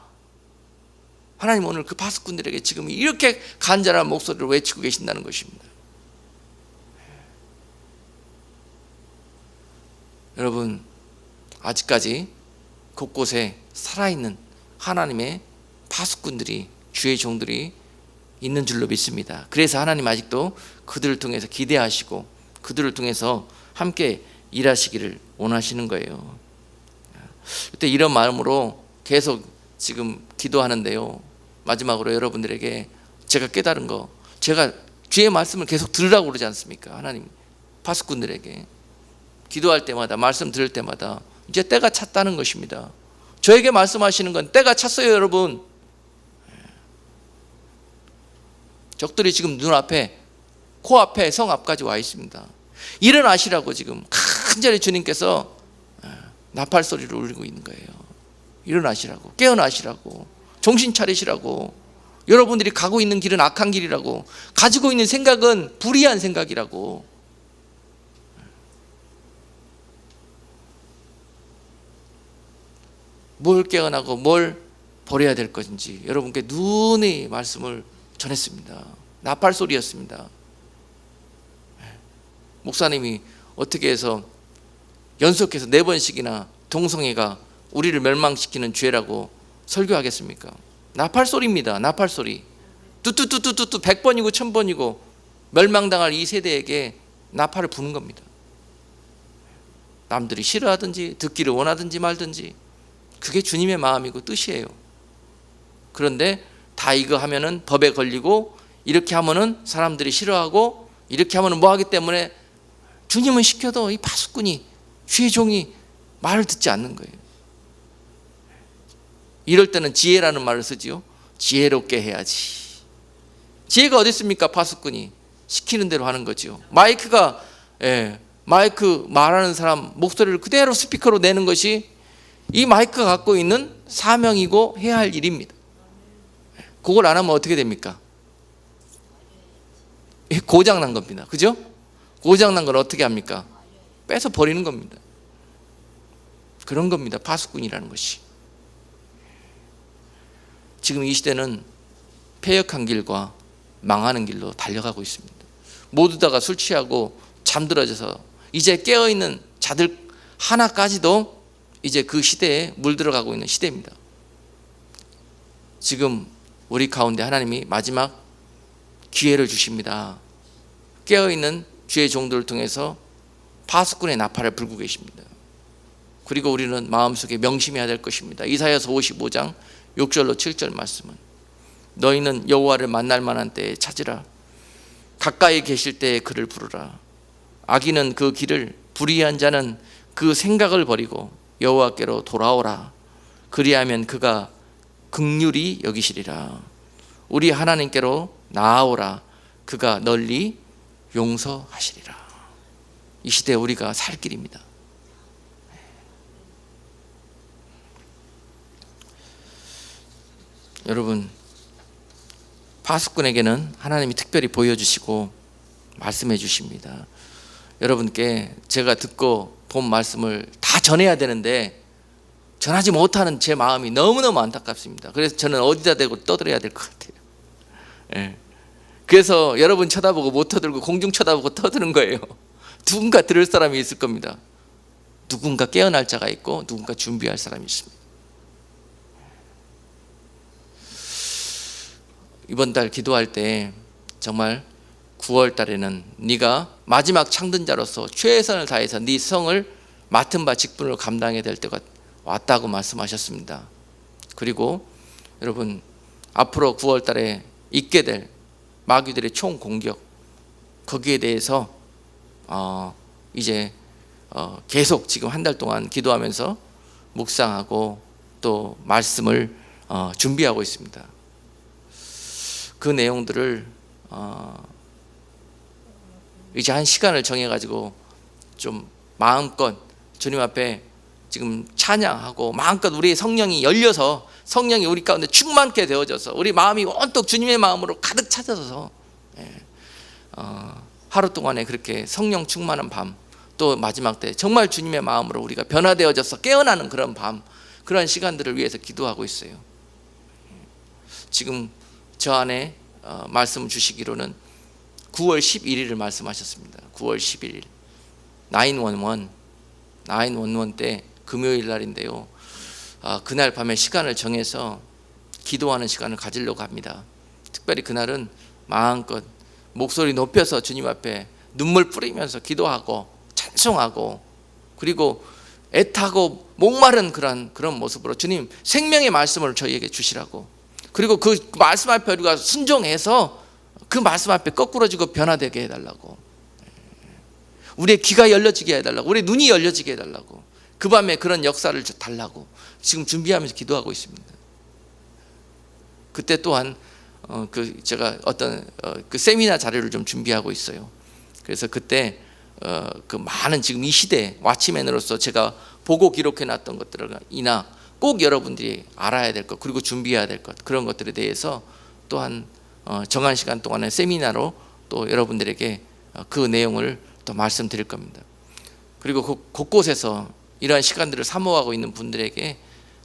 하나님 오늘 그 파수꾼들에게 지금 이렇게 간절한 목소리로 외치고 계신다는 것입니다. 여러분, 아직까지 곳곳에 살아있는 하나님의 파수꾼들이, 주의 종들이 있는 줄로 믿습니다. 그래서 하나님 아직도 그들을 통해서 기대하시고 그들을 통해서 함께 일하시기를 원하시는 거예요. 그때 이런 마음으로 계속 지금 기도하는데요, 마지막으로 여러분들에게 제가 깨달은 거, 제가 주의 말씀을 계속 들으라고 그러지 않습니까? 하나님 파수꾼들에게 기도할 때마다, 말씀 들을 때마다 이제 때가 찼다는 것입니다. 저에게 말씀하시는 건 때가 찼어요. 여러분, 적들이 지금 눈앞에, 코앞에, 성 앞까지 와 있습니다. 일어나시라고 지금 간절히 주님께서 나팔 소리를 울리고 있는 거예요. 일어나시라고, 깨어나시라고, 정신 차리시라고. 여러분들이 가고 있는 길은 악한 길이라고, 가지고 있는 생각은 불의한 생각이라고. 뭘 깨어나고 뭘 버려야 될 것인지 여러분께 눈의 말씀을 전했습니다. 나팔 소리였습니다. 목사님이 어떻게 해서 연속해서 4번씩이나 동성애가 우리를 멸망시키는 죄라고 설교하겠습니까? 나팔 소리입니다. 나팔 소리. 뚜뚜뚜뚜뚜 100번이고 1000번이고 멸망당할 이 세대에게 나팔을 부는 겁니다. 남들이 싫어하든지 듣기를 원하든지 말든지 그게 주님의 마음이고 뜻이에요. 그런데 다 이거 하면은 법에 걸리고, 이렇게 하면은 사람들이 싫어하고, 이렇게 하면은 뭐 하기 때문에 주님은 시켜도 이 파수꾼이, 주의 종이 말을 듣지 않는 거예요. 이럴 때는 지혜라는 말을 쓰지요. 지혜롭게 해야지. 지혜가 어디 있습니까? 파수꾼이 시키는 대로 하는 거지요. 마이크 말하는 사람 목소리를 그대로 스피커로 내는 것이 이 마이크가 갖고 있는 사명이고 해야 할 일입니다. 그걸 안 하면 어떻게 됩니까? 고장난 겁니다. 그죠? 고장난 걸 어떻게 합니까? 빼서 버리는 겁니다. 그런 겁니다. 파수꾼이라는 것이. 지금 이 시대는 폐역한 길과 망하는 길로 달려가고 있습니다. 모두 다가 술 취하고 잠들어져서 이제 깨어있는 자들 하나까지도 이제 그 시대에 물들어가고 있는 시대입니다. 지금 우리 가운데 하나님이 마지막 기회를 주십니다. 깨어있는 주의 종들을 통해서 파수꾼의 나팔을 불고 계십니다. 그리고 우리는 마음속에 명심해야 될 것입니다. 이사야서 55장 6절로 7절 말씀은, 너희는 여호와를 만날 만한 때에 찾으라. 가까이 계실 때에 그를 부르라. 악인은 그 길을, 불의한 자는 그 생각을 버리고 여호와께로 돌아오라. 그리하면 그가 긍휼히 여기시리라. 우리 하나님께로 나아오라. 그가 널리 용서하시리라. 이 시대에 우리가 살 길입니다. 여러분, 파수꾼에게는 하나님이 특별히 보여주시고 말씀해 주십니다. 여러분께 제가 듣고 본 말씀을 다 전해야 되는데 전하지 못하는 제 마음이 너무너무 안타깝습니다. 그래서 저는 어디다 대고 떠들어야 될 것 같아요. 그래서 여러분 쳐다보고 못 떠들고 공중 쳐다보고 떠드는 거예요. 누군가 들을 사람이 있을 겁니다. 누군가 깨어날 자가 있고 누군가 준비할 사람이 있습니다. 이번 달 기도할 때 정말 9월 달에는 네가 마지막 창든 자로서 최선을 다해서 네 성을 맡은 바 직분을 감당해야 될 때가 왔다고 말씀하셨습니다. 그리고 여러분, 앞으로 9월 달에 있게 될 마귀들의 총공격, 거기에 대해서 이제 계속 지금 한 달 동안 기도하면서 묵상하고 또 말씀을 준비하고 있습니다. 그 내용들을 이제 한 시간을 정해가지고 좀 마음껏 주님 앞에 지금 찬양하고 마음껏 우리의 성령이 열려서 성령이 우리 가운데 충만케 되어져서 우리 마음이 온통 주님의 마음으로 가득 차져서 하루 동안에 그렇게 성령 충만한 밤, 또 마지막 때 정말 주님의 마음으로 우리가 변화되어져서 깨어나는 그런 밤, 그런 시간들을 위해서 기도하고 있어요. 지금 저 안에 말씀 주시기로는 9월 11일을 말씀하셨습니다. 9월 11일 911 때 금요일 날인데요. 그날 밤에 시간을 정해서 기도하는 시간을 가지려고 합니다. 특별히 그날은 마음껏 목소리 높여서 주님 앞에 눈물 뿌리면서 기도하고 찬송하고, 그리고 애타고 목마른 그런 모습으로 주님 생명의 말씀을 저희에게 주시라고, 그리고 그 말씀 앞에 우리가 순종해서 그 말씀 앞에 거꾸러지고 변화되게 해달라고, 우리의 귀가 열려지게 해달라고, 우리의 눈이 열려지게 해달라고, 그 밤에 그런 역사를 달라고 지금 준비하면서 기도하고 있습니다. 그때 또한 제가 어떤 그 세미나 자료를 좀 준비하고 있어요. 그래서 그때 그 많은 지금 이 시대 왓치맨으로서 제가 보고 기록해 놨던 것들이나 꼭 여러분들이 알아야 될 것, 그리고 준비해야 될 것, 그런 것들에 대해서 또한 정한 시간 동안에 세미나로 또 여러분들에게 그 내용을 또 말씀드릴 겁니다. 그리고 곳곳에서 이러한 시간들을 사모하고 있는 분들에게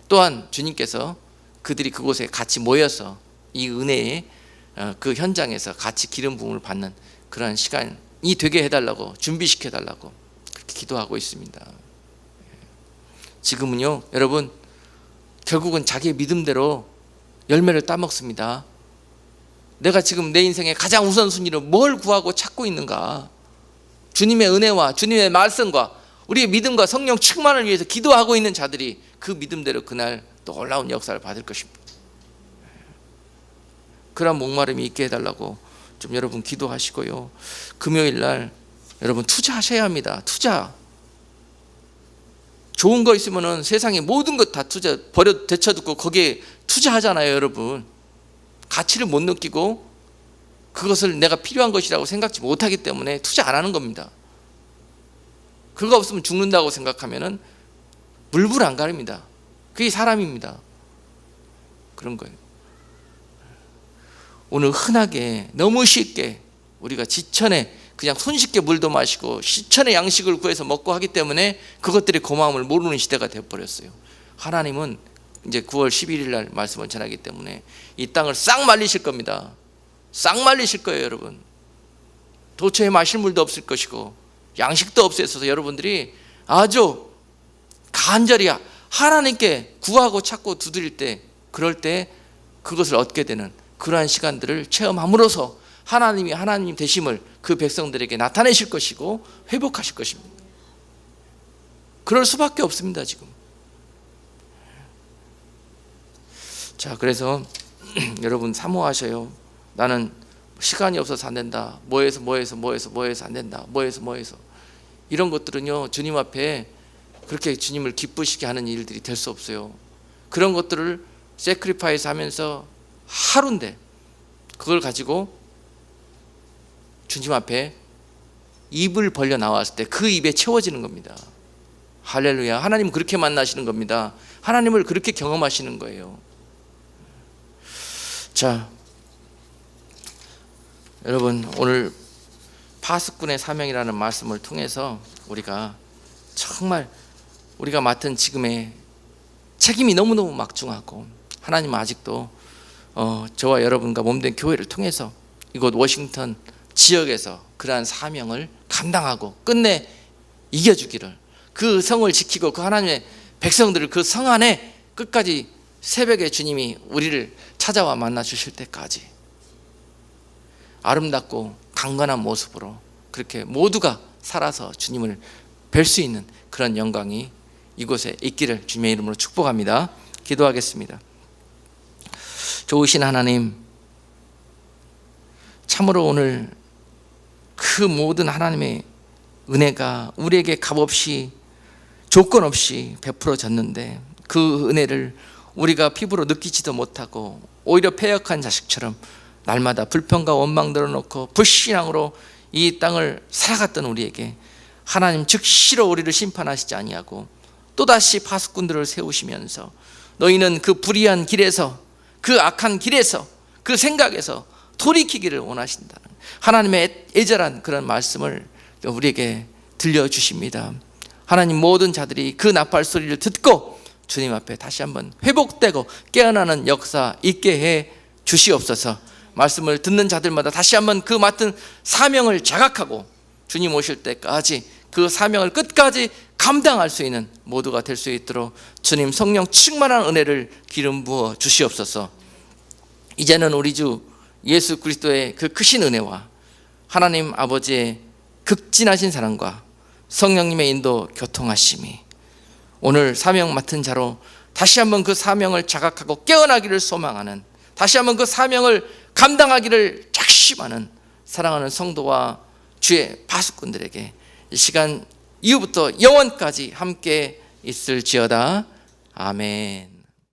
또한 주님께서 그들이 그곳에 같이 모여서 이 은혜의 그 현장에서 같이 기름 부음을 받는 그런 시간이 되게 해달라고, 준비시켜 달라고 그렇게 기도하고 있습니다. 지금은요, 여러분, 결국은 자기의 믿음대로 열매를 따먹습니다. 내가 지금 내 인생의 가장 우선순위로 뭘 구하고 찾고 있는가? 주님의 은혜와 주님의 말씀과 우리의 믿음과 성령 충만을 위해서 기도하고 있는 자들이 그 믿음대로 그날 또 놀라운 역사를 받을 것입니다. 그런 목마름이 있게 해달라고 좀 여러분 기도하시고요. 금요일 날 여러분 투자하셔야 합니다. 투자. 좋은 거 있으면은 세상에 모든 것 다 버려 데쳐두고 거기에 투자하잖아요, 여러분. 가치를 못 느끼고 그것을 내가 필요한 것이라고 생각지 못하기 때문에 투자 안 하는 겁니다. 그거 없으면 죽는다고 생각하면은 물불 안 가립니다. 그게 사람입니다. 그런 거예요. 오늘 흔하게 너무 쉽게 우리가 지천에 그냥 손쉽게 물도 마시고 시천의 양식을 구해서 먹고 하기 때문에 그것들의 고마움을 모르는 시대가 되어버렸어요. 하나님은 이제 9월 11일 날 말씀을 전하기 때문에 이 땅을 싹 말리실 겁니다. 싹 말리실 거예요, 여러분. 도처에 마실 물도 없을 것이고 양식도 없어서 여러분들이 아주 간절히 하나님께 구하고 찾고 두드릴 때, 그럴 때 그것을 얻게 되는 그러한 시간들을 체험함으로써 하나님이 하나님 되심을 그 백성들에게 나타내실 것이고 회복하실 것입니다. 그럴 수밖에 없습니다, 지금. 자, 그래서 여러분 사모하셔요. 나는 시간이 없어서 안 된다. 뭐해서 안 된다. 뭐해서 이런 것들은요, 주님 앞에 그렇게 주님을 기쁘시게 하는 일들이 될 수 없어요. 그런 것들을 세크리파이스 하면서 하루인데 그걸 가지고 주님 앞에 입을 벌려 나왔을 때 그 입에 채워지는 겁니다. 할렐루야. 하나님 그렇게 만나시는 겁니다. 하나님을 그렇게 경험하시는 거예요. 자, 여러분, 오늘 파수꾼의 사명이라는 말씀을 통해서 우리가 정말 우리가 맡은 지금의 책임이 너무너무 막중하고, 하나님은 아직도 저와 여러분과 몸된 교회를 통해서 이곳 워싱턴 지역에서 그러한 사명을 감당하고 끝내 이겨주기를, 그 성을 지키고 그 하나님의 백성들을 그 성 안에 끝까지 새벽에 주님이 우리를 찾아와 만나 주실 때까지 아름답고 강건한 모습으로 그렇게 모두가 살아서 주님을 뵐 수 있는 그런 영광이 이곳에 있기를 주님의 이름으로 축복합니다. 기도하겠습니다. 좋으신 하나님, 참으로 오늘 그 모든 하나님의 은혜가 우리에게 값없이 조건 없이 베풀어졌는데 그 은혜를 우리가 피부로 느끼지도 못하고 오히려 패역한 자식처럼 날마다 불평과 원망 들어놓고 불신앙으로 이 땅을 살아갔던 우리에게 하나님 즉시로 우리를 심판하시지 아니하고 또다시 파수꾼들을 세우시면서 너희는 그 불의한 길에서, 그 악한 길에서, 그 생각에서 돌이키기를 원하신다는 하나님의 애절한 그런 말씀을 우리에게 들려주십니다. 하나님, 모든 자들이 그 나팔 소리를 듣고 주님 앞에 다시 한번 회복되고 깨어나는 역사 있게 해 주시옵소서. 말씀을 듣는 자들마다 다시 한번 그 맡은 사명을 자각하고 주님 오실 때까지 그 사명을 끝까지 감당할 수 있는 모두가 될 수 있도록 주님 성령 충만한 은혜를 기름 부어 주시옵소서. 이제는 우리 주 예수 그리스도의 그 크신 은혜와 하나님 아버지의 극진하신 사랑과 성령님의 인도 교통하심이 오늘 사명 맡은 자로 다시 한번 그 사명을 자각하고 깨어나기를 소망하는, 다시 한번 그 사명을 감당하기를 작심하는 사랑하는 성도와 주의 파수꾼들에게 이 시간 이후부터 영원까지 함께 있을지어다. 아멘.